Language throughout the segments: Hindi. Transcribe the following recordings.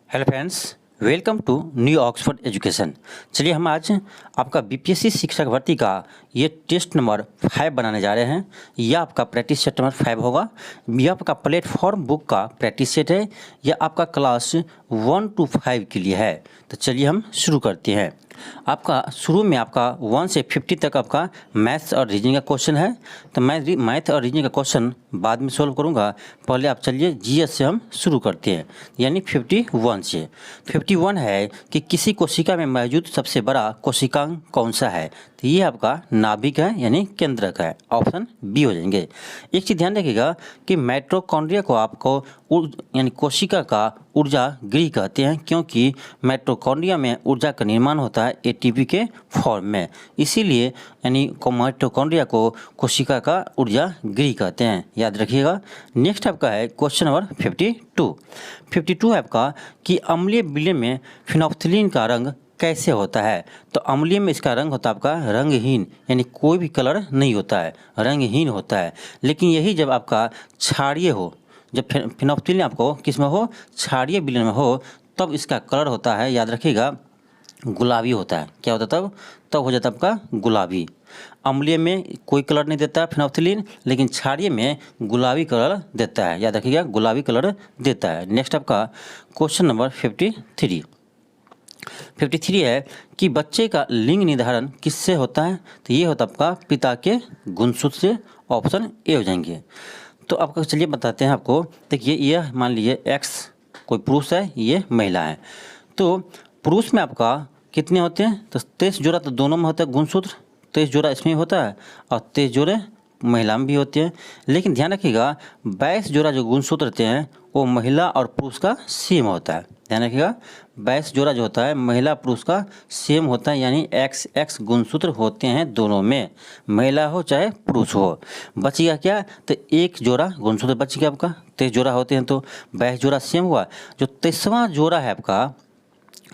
Hello friends, welcome to New Oxford Education. चलिए हम आज आपका बीपीएससी शिक्षक भर्ती का ये टेस्ट नंबर 5 बनाने जा रहे हैं। यह आपका प्रैक्टिस सेट नंबर 5 होगा। यह आपका प्लेटफॉर्म बुक का प्रैक्टिस सेट है। यह आपका क्लास 1 to 5 के लिए है। तो चलिए हम शुरू करते हैं। आपका शुरू में आपका 1 से 50 तक आपका मैथ्स और रीजनिंग का क्वेश्चन है। तो मैं मैथ और रीजनिंग का क्वेश्चन बाद में सॉल्व करूंगा। पहले आप चलिए जीएस से हम शुरू करते हैं, यानी 51 से। 51 है कि किसी कोशिका में मौजूद सबसे बड़ा कोशिकांग कौन सा है। तो ये आपका नाभिक है, यानी केंद्रक है। ऑप्शन बी हो जाएंगे। एक चीज़ ध्यान रखिएगा कि माइटोकॉन्ड्रिया को आपको यानी कोशिका का ऊर्जा गृह कहते हैं, क्योंकि माइटोकॉन्ड्रिया में ऊर्जा का निर्माण होता है एटीपी के फॉर्म में। इसीलिए यानी माइटोकॉन्ड्रिया को कोशिका का ऊर्जा गृह कहते हैं, याद रखिएगा। नेक्स्ट आपका है क्वेश्चन नंबर 52 है आपका कि अम्लीय विलयन में फिनोल्फ्थालीन का रंग कैसे होता है। तो अम्लीय में इसका रंग होता है आपका रंगहीन, यानी कोई भी कलर नहीं होता है, रंगहीन होता है। लेकिन यही जब आपका क्षारीय हो, जब फिनोल्फ्थालीन आपको किस में हो, क्षारीय विलयन में हो, तब इसका कलर होता है, याद रखिएगा, गुलाबी होता है। क्या होता है तब हो जाता है आपका गुलाबी। अम्लीय में कोई कलर नहीं देता है फिनोल्फ्थालीन, लेकिन क्षारीय में गुलाबी कलर देता है, याद रखिएगा, गुलाबी कलर देता है। नेक्स्ट आपका क्वेश्चन नंबर 53 है कि बच्चे का लिंग निर्धारण किससे होता है। तो ये होता है आपका पिता के गुणसूत्र से। ऑप्शन ए हो जाएंगे। तो आपका चलिए बताते हैं आपको। देखिए यह मान लीजिए एक्स कोई पुरुष है, ये महिला है। तो पुरुष में आपका कितने होते हैं, तो 23 जोड़ा तो दोनों में होता है गुणसूत्र, 23 जोड़ा इसमें होता है और 23 जोड़े महिला में भी होते हैं। लेकिन ध्यान रखिएगा 22 जोड़ा जो गुणसूत्र रहते हैं वो महिला और पुरुष का सेम होता है। ध्यान रखिएगा 22 जोड़ा जो होता है महिला पुरुष का सेम होता है, यानी XX गुणसूत्र होते हैं दोनों में, महिला हो चाहे पुरुष हो। बचेगा क्या, तो एक जोड़ा गुणसूत्र बच गया आपका। 23 जोड़ा होते हैं तो 22 जोड़ा सेम हुआ। जो 23वां जोड़ा है आपका,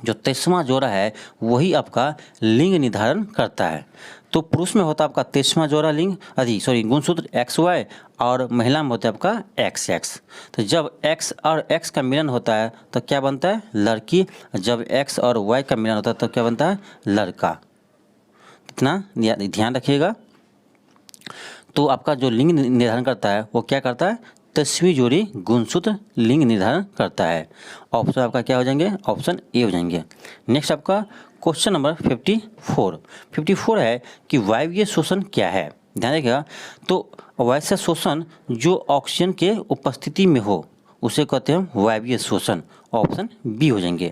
जो 23वां जोड़ा है वही आपका लिंग निर्धारण करता है। तो पुरुष में होता है आपका 23वां जोड़ा गुणसूत्र XY, और महिला में होता है आपका XX। तो जब X और X का मिलन होता है तो क्या बनता है, लड़की। जब X और Y का मिलन होता है तो क्या बनता है, लड़का। इतना ध्यान रखिएगा। तो आपका जो लिंग निर्धारण करता है वो क्या करता है, 10वीं जोड़ी गुणसूत्र लिंग निर्धारण करता है। ऑप्शन आपका क्या हो जाएंगे, ऑप्शन ए हो जाएंगे। नेक्स्ट आपका क्वेश्चन नंबर 54 है कि वायवीय शोषण क्या है। ध्यान रखिएगा, तो वैसा शोषण जो ऑक्सीजन के उपस्थिति में हो उसे कहते हैं वायवीय शोषण। ऑप्शन बी हो जाएंगे।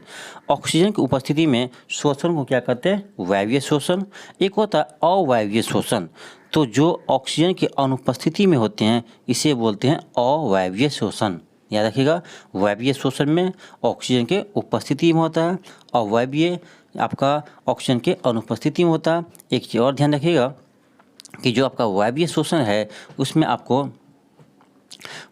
ऑक्सीजन की उपस्थिति में शोषण को क्या कहते हैं, वायवीय शोषण। एक होता है अवायवीय शोषण, तो जो ऑक्सीजन की अनुपस्थिति में होते हैं इसे बोलते हैं अवायवीय शोषण। याद रखिएगा, वायवीय शोषण में ऑक्सीजन के उपस्थिति में होता है, अवायवीय आपका ऑक्सीजन के अनुपस्थिति में होता है। एक चीज़ और ध्यान रखिएगा कि जो आपका वायवीय शोषण है उसमें आपको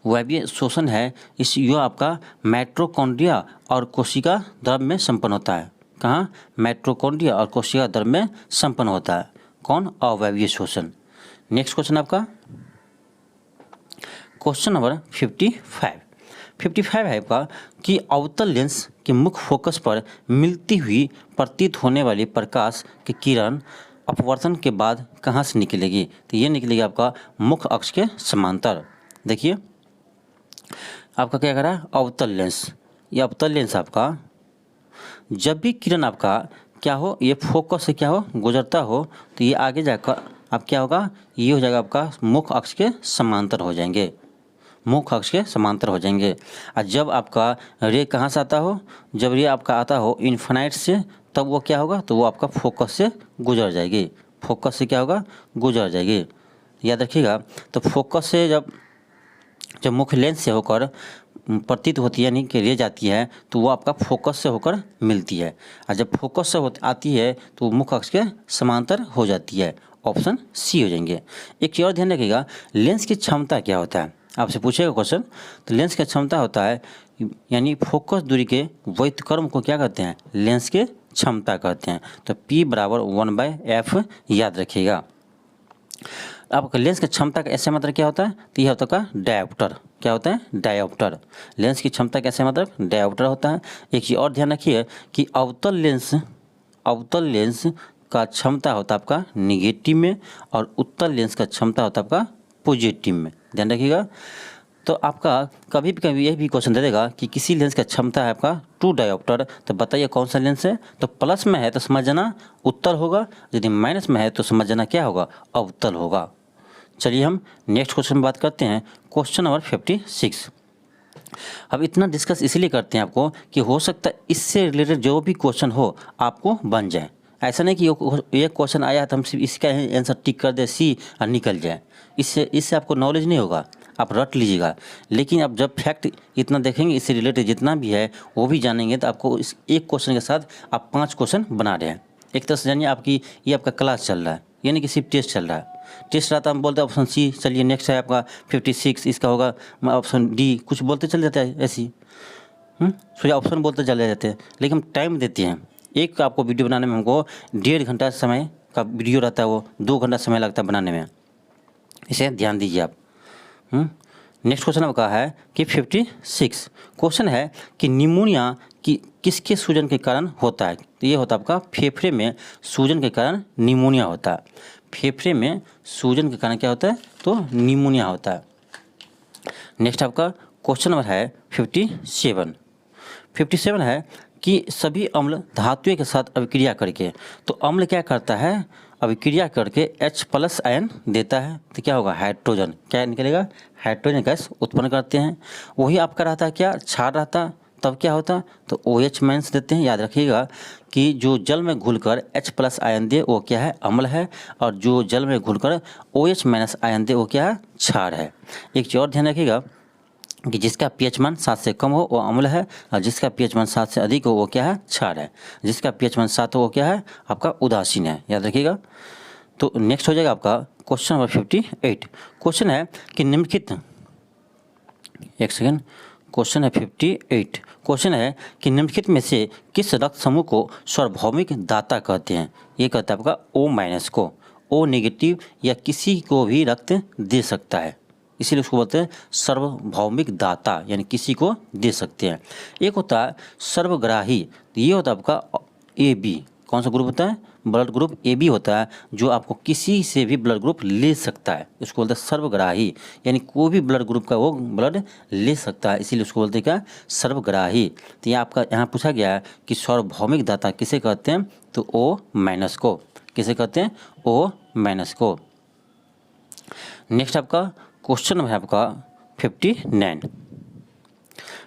वायवीय शोषण है इस यो आपका माइटोकॉन्ड्रिया और कोशिका द्रव में संपन्न होता है। कहाँ, माइटोकॉन्ड्रिया और कोशिका द्रव में संपन्न होता है। कौन, अवायवीय शोषण। नेक्स्ट क्वेश्चन आपका क्वेश्चन नंबर 55 है आपका कि अवतल लेंस के मुख्य फोकस पर मिलती हुई प्रतीत होने वाली प्रकाश की किरण अपवर्तन के बाद कहाँ से निकलेगी। तो ये निकलेगी आपका मुख्य अक्ष के समांतर। देखिए आपका क्या कर रहा है, अवतल लेंस। ये अवतल लेंस आपका जब भी किरण आपका क्या हो, ये फोकस से क्या हो, गुजरता हो, तो ये आगे जाकर अब क्या होगा, ये हो जाएगा आपका मुख्य अक्ष के समांतर हो जाएंगे, मुख्य अक्ष के समांतर हो जाएंगे। और जब आपका रे कहाँ से आता हो, जब रे आपका आता हो इन्फिनाइट से, तब वो क्या होगा, तो वो आपका फोकस से गुजर जाएगी। फोकस से क्या होगा, गुजर जाएगी। याद रखिएगा, तो फोकस से जब मुख्य लेंस से होकर प्रतीत होती है, यानी कि रे जाती है, तो वो आपका फोकस से होकर मिलती है। और जब फोकस से आती है तो वो मुख्य अक्ष के समांतर हो जाती है। ऑप्शन सी हो जाएंगे। एक चीज़ और ध्यान रखिएगा, लेंस की क्षमता क्या होता है, आपसे पूछेगा क्वेश्चन। तो लेंस की क्षमता होता है यानी फोकस दूरी के व्युत्क्रम को क्या कहते हैं, लेंस के क्षमता कहते हैं। तो P = 1/f याद रखिएगा। आपका लेंस की क्षमता का ऐसे मतलब क्या होता है, तो यह होता है का डायोप्टर। क्या होता है, डायोप्टर। लेंस की क्षमता कैसे मतलब डायोप्टर होता है। एक चीज़ और ध्यान रखिए कि अवतल लेंस का क्षमता होता है आपका निगेटिव में और उत्तल लेंस का क्षमता होता है आपका पॉजिटिव में, ध्यान रखिएगा। तो आपका कभी भी यही भी क्वेश्चन दे देगा कि किसी लेंस का क्षमता है आपका 2 डायोप्टर, तो बताइए कौन सा लेंस है। तो प्लस में है तो समझ जाना उत्तल होगा, यदि माइनस में है तो समझ जाना क्या होगा, अवतल होगा। चलिए हम नेक्स्ट क्वेश्चन में बात करते हैं, क्वेश्चन नंबर 56। अब इतना डिस्कस इसलिए करते हैं आपको कि हो सकता है इससे रिलेटेड जो भी क्वेश्चन हो आपको बन जाए। ऐसा नहीं कि ये क्वेश्चन आया तो हम सिर्फ इसका आंसर टिक कर दे सी और निकल जाए, इससे आपको नॉलेज नहीं होगा, आप रट लीजिएगा। लेकिन आप जब फैक्ट इतना देखेंगे, इससे रिलेटेड जितना भी है वो भी जानेंगे, तो आपको इस एक क्वेश्चन के साथ आप 5 क्वेश्चन बना रहे हैं। एक तरह से जानिए आपकी ये आपका क्लास चल रहा है, यानी कि सिर्फ टेस्ट चल रहा है। टेस्ट रहा था हम बोलते हैं ऑप्शन सी। चलिए नेक्स्ट है आपका 56, इसका होगा ऑप्शन डी, कुछ बोलते चल जाता है ऐसी सोचा ऑप्शन बोलते चले जाते हैं। लेकिन हम टाइम देते हैं, एक आपको वीडियो बनाने में हमको 1.5 घंटा समय का वीडियो रहता है, वो 2 घंटा समय लगता है बनाने में, इसे ध्यान दीजिए आप। नेक्स्ट क्वेश्चन आपका है कि 56 क्वेश्चन है कि निमोनिया किसके सूजन के कारण होता है। तो ये होता है आपका फेफड़े में सूजन के कारण निमोनिया होता है। फेफड़े में सूजन के कारण क्या होता है, तो निमोनिया होता है। नेक्स्ट आपका क्वेश्चन नंबर है 57 है कि सभी अम्ल धातुओं के साथ अभिक्रिया करके, तो अम्ल क्या करता है, अभिक्रिया करके H+ आयन देता है, तो क्या होगा, हाइड्रोजन। क्या निकलेगा, हाइड्रोजन गैस उत्पन्न करते हैं। वही आपका रहता है क्या, क्षार रहता, तब क्या होता, तो OH- देते हैं। याद रखिएगा कि जो जल में घुलकर H+ आयन दे वो क्या है, अम्ल है, और जो जल में घुलकर OH- आयन दे वो क्या है, क्षार है। एक चीज़ और ध्यान रखिएगा कि जिसका pH मान 7 से कम हो वो अम्ल है, और जिसका pH मान 7 से अधिक हो वो क्या है, क्षार है। जिसका pH मान 7 हो वो क्या है, आपका उदासीन है, याद रखिएगा। तो नेक्स्ट हो जाएगा आपका क्वेश्चन नंबर 58। क्वेश्चन है कि निम्नलिखित, एक सेकेंड, क्वेश्चन है 58। क्वेश्चन है कि निम्नलिखित में से किस रक्त समूह को सार्वभौमिक दाता कहते हैं। ये कहता है आपका O- को। O- या किसी को भी रक्त दे सकता है, इसीलिए उसको बोलते हैं सार्वभौमिक दाता, यानी किसी को दे सकते हैं। एक होता है सर्वग्राही, ये होता है आपका AB। कौन सा ग्रुप होता है, ब्लड ग्रुप AB होता है, जो आपको किसी से भी ब्लड ग्रुप ले सकता है, उसको बोलते हैं सर्वग्राही, यानी कोई भी ब्लड ग्रुप का वो ब्लड ले सकता है, इसीलिए उसको बोलते हैं क्या, सर्वग्राही। तो ये आपका यहाँ पूछा गया है कि सार्वभौमिक दाता किसे कहते हैं, तो O- को। किसे कहते हैं, O- को। नेक्स्ट आपका क्वेश्चन नंबर है आपका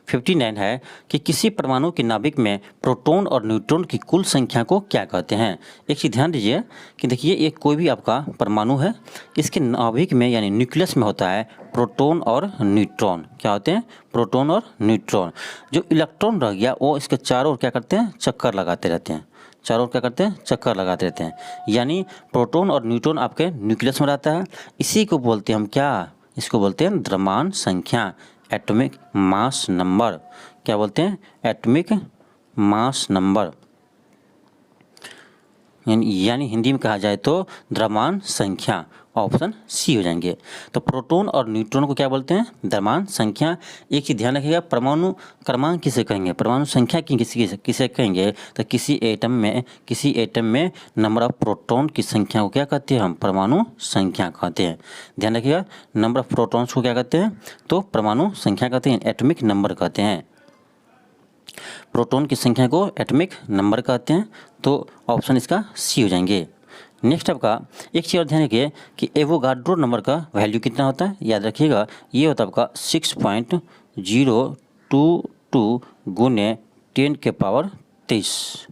59 है कि किसी परमाणु के नाभिक में प्रोटॉन और न्यूट्रॉन की कुल संख्या को क्या कहते हैं। एक चीज़ ध्यान दीजिए कि देखिए एक कोई भी आपका परमाणु है, इसके नाभिक में यानी न्यूक्लियस में होता है प्रोटॉन और न्यूट्रॉन। क्या होते हैं, प्रोटॉन और न्यूट्रॉन। जो इलेक्ट्रॉन रह गया वो इसके चारों ओर क्या करते हैं, चक्कर लगाते रहते हैं, चारों ओर क्या करते हैं, चक्कर लगाते रहते हैं। यानी प्रोटॉन और न्यूट्रॉन आपके न्यूक्लियस में रहता है। इसी को बोलते हैं हम क्या, इसको बोलते हैं द्रव्यमान संख्या, एटॉमिक मास नंबर। क्या बोलते हैं, एटॉमिक मास नंबर, यानी हिंदी में कहा जाए तो द्रव्यमान संख्या। ऑप्शन सी हो जाएंगे। तो प्रोटॉन और न्यूट्रॉन को क्या बोलते हैं, द्रव्यमान संख्या। एक चीज ध्यान रखिएगा, परमाणु क्रमांक किसे कहेंगे, परमाणु संख्या किसे कहेंगे, तो किसी एटम में नंबर ऑफ प्रोटॉन की संख्या को क्या कहते हैं, हम परमाणु संख्या कहते हैं। ध्यान रखिएगा, नंबर ऑफ प्रोटॉन्स को क्या कहते हैं, तो परमाणु संख्या कहते हैं, एटॉमिक नंबर कहते हैं। प्रोटॉन की संख्या को एटॉमिक नंबर कहते हैं, तो ऑप्शन इसका सी हो जाएंगे। नेक्स्ट आपका एक चीज़ और ध्यान रखिए कि एवोगाड्रो नंबर का वैल्यू कितना होता है, याद रखिएगा ये होता है आपका 6.022 गुने 10⁻23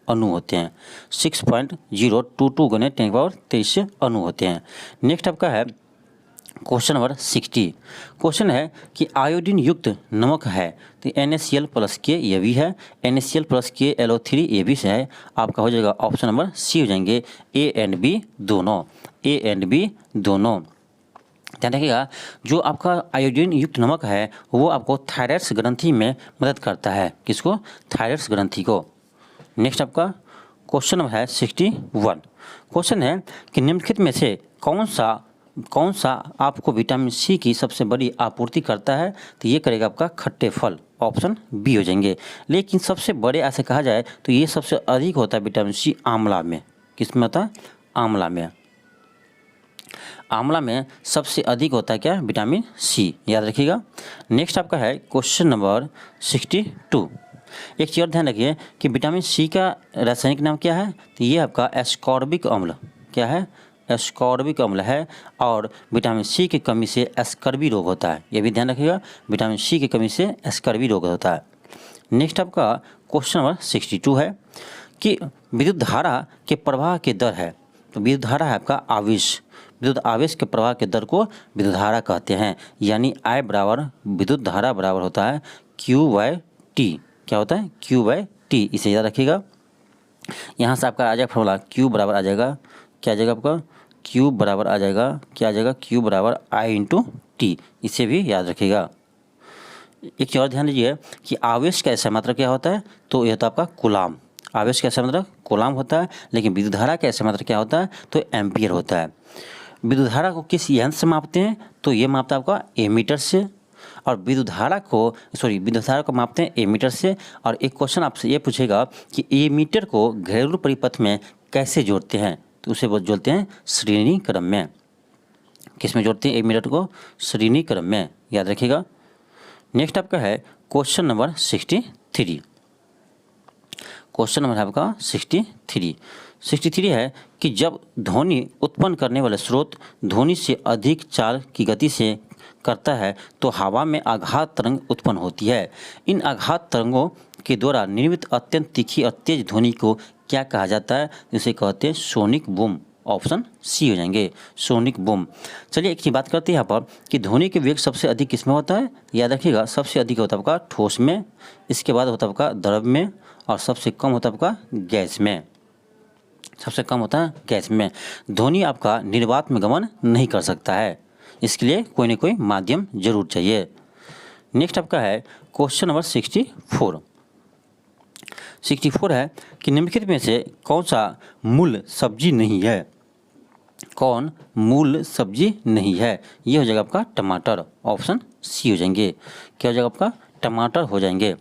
अणु होते हैं। 6.022 गुने 10⁻23 अणु होते हैं। नेक्स्ट आपका है क्वेश्चन नंबर 60। क्वेश्चन है कि आयोडीन युक्त नमक है, तो NaCl+K ये भी है, NaCl+K LO3 ये भी है। आपका हो जाएगा ऑप्शन नंबर सी हो जाएंगे, A एंड B दोनों, A एंड B दोनों। ध्यान रखिएगा, जो आपका आयोडीन युक्त नमक है वो आपको थायराइड्स ग्रंथि में मदद करता है, किसको, थायराइड्स ग्रंथि को। नेक्स्ट आपका क्वेश्चन नंबर है 61। क्वेश्चन है कि निम्नलिखित में से कौन सा कौन सा आपको विटामिन सी की सबसे बड़ी आपूर्ति करता है? तो ये करेगा आपका खट्टे फल, ऑप्शन बी हो जाएंगे। लेकिन सबसे बड़े ऐसे कहा जाए तो ये सबसे अधिक होता है विटामिन सी आंवला में। किस में होता है? आंवला में। आंवला में सबसे अधिक होता है क्या? विटामिन सी, याद रखिएगा। नेक्स्ट आपका है क्वेश्चन नंबर 62। एक चीज़ और ध्यान रखिए कि विटामिन सी का रासायनिक नाम क्या है? तो ये आपका एस्कॉर्बिक अम्ल, क्या है? एस्कॉर्बिक अम्ल है। और विटामिन सी की कमी से एस्कर्वी रोग होता है, ये भी ध्यान रखिएगा। विटामिन सी की कमी से एस्कर्वी रोग होता है। नेक्स्ट आपका क्वेश्चन नंबर 62 है कि विद्युत धारा के प्रवाह के दर है। तो विद्युत धारा है आपका आवेश, विद्युत आवेश के प्रवाह के दर को विद्युत धारा कहते हैं। यानी I बराबर विद्युत धारा बराबर होता है Q/T। क्या होता है? Q/T, इसे याद रखिएगा। यहाँ से आपका आ जाएगा फॉर्मूला, Q बराबर आ जाएगा, क्या आ जाएगा आपका? Q बराबर आ जाएगा, क्या आ जाएगा? Q बराबर I/T, इसे भी याद रखिएगा। एक चीज़ और ध्यान दीजिए कि आवेश का ऐसा मात्रा क्या होता है? तो यह होता है आपका कूलाम। आवेश का ऐसा मात्रा कूलाम होता है, लेकिन विद्युत धारा का ऐसा मात्रा क्या होता है? तो एम्पियर होता है। विद्युत धारा को किस यंत्र से मापते हैं? तो ये मापता है आपका एमीटर से। और विद्युत धारा को मापते हैं एमीटर से। और एक क्वेश्चन आपसे ये पूछेगा कि एमीटर को घरेलू परिपथ में कैसे जोड़ते हैं? तो उसे वो जोड़ते हैं श्रेणी क्रम में। किस में जोड़ते हैं एमीटर को? श्रेणी क्रम में, याद रखिएगा। नेक्स्ट आपका है क्वेश्चन नंबर 63। क्वेश्चन नंबर है आपका 63 है कि जब ध्वनि उत्पन्न करने वाले स्रोत ध्वनि से अधिक चाल की गति से करता है तो हवा में आघात तरंग उत्पन्न होती है। इन आघात तरंगों के द्वारा निर्मित अत्यंत तीखी और तेज ध्वनि को क्या कहा जाता है? इसे कहते हैं सोनिक बूम, ऑप्शन सी हो जाएंगे, सोनिक बूम। चलिए एक चीज बात करते हैं यहाँ पर कि ध्वनि के वेग सबसे अधिक किस में होता है? याद रखिएगा, सबसे अधिक होता है आपका ठोस में, इसके बाद होता है आपका द्रव में, और सबसे कम होता है आपका गैस में। सबसे कम होता है गैस में। ध्वनि आपका निर्वात में गमन नहीं कर सकता है, इसके लिए कोई ना कोई माध्यम जरूर चाहिए। नेक्स्ट आपका है क्वेश्चन नंबर 64 है कि निम्नलिखित में से कौन सा मूल सब्जी नहीं है? कौन मूल सब्जी नहीं है? ये हो जाएगा आपका टमाटर, ऑप्शन सी हो जाएंगे। क्या हो जाएगा आपका? टमाटर हो जाएंगे।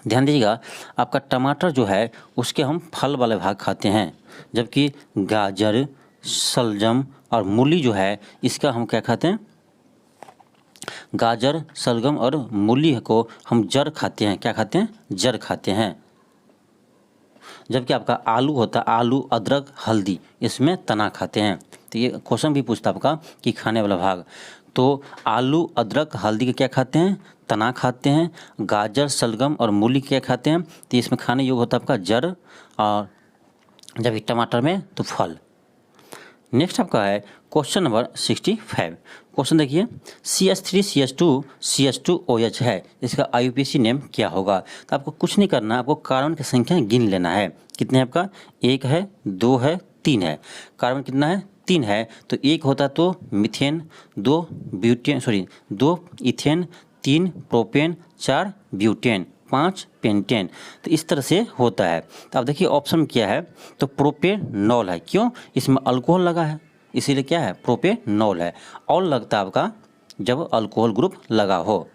ध्यान दीजिएगा, आपका टमाटर जो है उसके हम फल वाले भाग खाते हैं, जबकि गाजर, शलजम और मूली जो है इसका हम क्या खाते हैं? गाजर, शलगम और मूली को हम जड़ खाते हैं। क्या खाते हैं? जड़ खाते हैं। जबकि आपका आलू होता है, आलू, अदरक, हल्दी, इसमें तना खाते हैं। तो ये क्वेश्चन भी पूछता आपका कि खाने वाला भाग। तो आलू, अदरक, हल्दी के क्या खाते हैं? तना खाते हैं। गाजर, शलगम और मूली क्या खाते हैं? तो इसमें खाने योग्य होता है आपका जड़, और जबकि टमाटर में तो फल। नेक्स्ट आपका है क्वेश्चन नंबर 65। क्वेश्चन देखिए, CH3CH2CH2OH है, इसका IUPAC नेम क्या होगा? तो आपको कुछ नहीं करना, आपको कार्बन की संख्या गिन लेना है। कितने आपका? 1 है, 2 है, 3 है। कार्बन कितना है? 3 है। तो 1 होता तो methane, 2 ethane, 3 propane, 4 butane, 5 pentane. तो इस तरह से होता है। तो आप देखिए ऑप्शन क्या है? तो प्रोपेनॉल है। क्यों? इसमें अल्कोहल लगा है, इसीलिए क्या है? प्रोपेनॉल है। और लगता है आपका जब अल्कोहल ग्रुप लगा हो।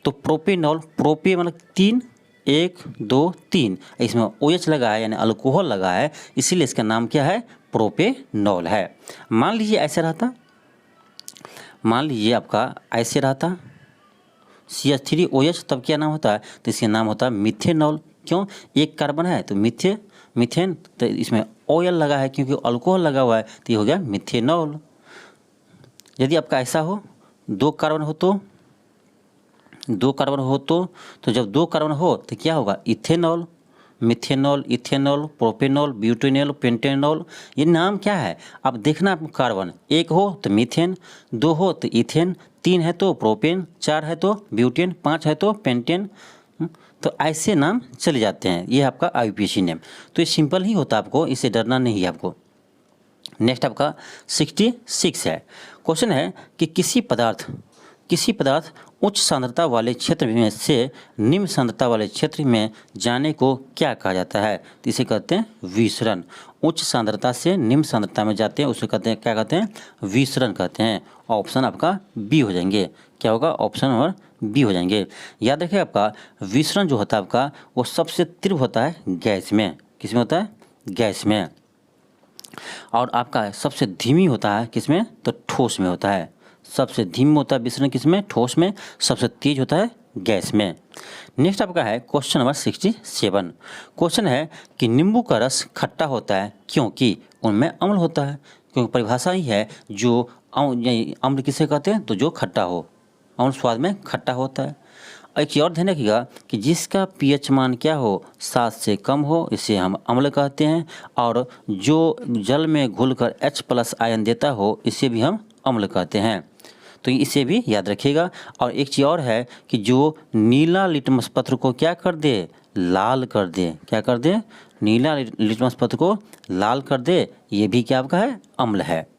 तो प्रोपेनॉल, प्रोपे मतलब 3, 1 2 3, इसमें OH लगा है यानी अल्कोहल लगा है, इसीलिए इसका नाम क्या है? प्रोपेनॉल है। मान लीजिए ऐसे रहता, मान लीजिए आपका ऐसे रहता CH3OH, तब क्या नाम होता है? तो इसका नाम होता है मिथेनॉल। क्यों? 1 कार्बन है तो मीथेन, तो इसमें OL लगा है क्योंकि अल्कोहल लगा हुआ है, तो ये हो गया मिथेनॉल। यदि आपका ऐसा हो, 2 कार्बन हो तो जब 2 कार्बन हो तो क्या होगा? Ethanol, methanol, ethanol, propanol, butanol, pentanol. ये नाम क्या है? आप देखना, आप कार्बन 1 हो तो मीथेन, 2 हो तो इथेन, 3 है तो प्रोपेन, 4 है तो ब्यूटेन, 5 है तो पेंटेन। तो ऐसे नाम चले जाते हैं। ये आपका IUPAC नेम। तो ये सिंपल ही होता है, आपको इससे डरना नहीं है आपको। नेक्स्ट आपका 66 है। क्वेश्चन है कि किसी पदार्थ उच्च सांद्रता वाले क्षेत्र में से निम्न सांद्रता वाले क्षेत्र में जाने को क्या कहा जाता है? तो इसे कहते हैं विसरण। उच्च सांद्रता से निम्न सांद्रता में जाते हैं उसे कहते हैं, क्या कहते हैं? विसरण कहते हैं। ऑप्शन आपका बी हो जाएंगे। क्या होगा? ऑप्शन नंबर बी हो जाएंगे। याद रखिए आपका विसरण जो होता है आपका वो सबसे तीव्र होता है गैस में। किसमें होता है? गैस में। और आपका सबसे धीमी होता है किसमें? तो ठोस में होता है। सबसे धीमी होता है विसरण किसमें? ठोस में। सबसे तेज होता है गैस में। नेक्स्ट आपका है क्वेश्चन नंबर 67। क्वेश्चन है कि नींबू का रस खट्टा होता है क्योंकि उनमें अम्ल होता है। क्योंकि परिभाषा ही है जो अम्ल किसे कहते हैं? तो जो खट्टा हो, अम्ल स्वाद में खट्टा होता है। एक चीज़ और ध्यान रखिएगा कि जिसका पीएच मान क्या हो? 7 से कम हो, इसे हम अम्ल कहते हैं। और जो जल में घुलकर H+ आयन देता हो, इसे भी हम अम्ल कहते हैं। तो इसे भी याद रखिएगा। और एक चीज़ और है कि जो नीला लिटमस पत्र को क्या कर दे? लाल कर दे। क्या कर दे? नीला लिटमस पत्र को लाल कर दे, ये भी क्या आपका है? अम्ल है।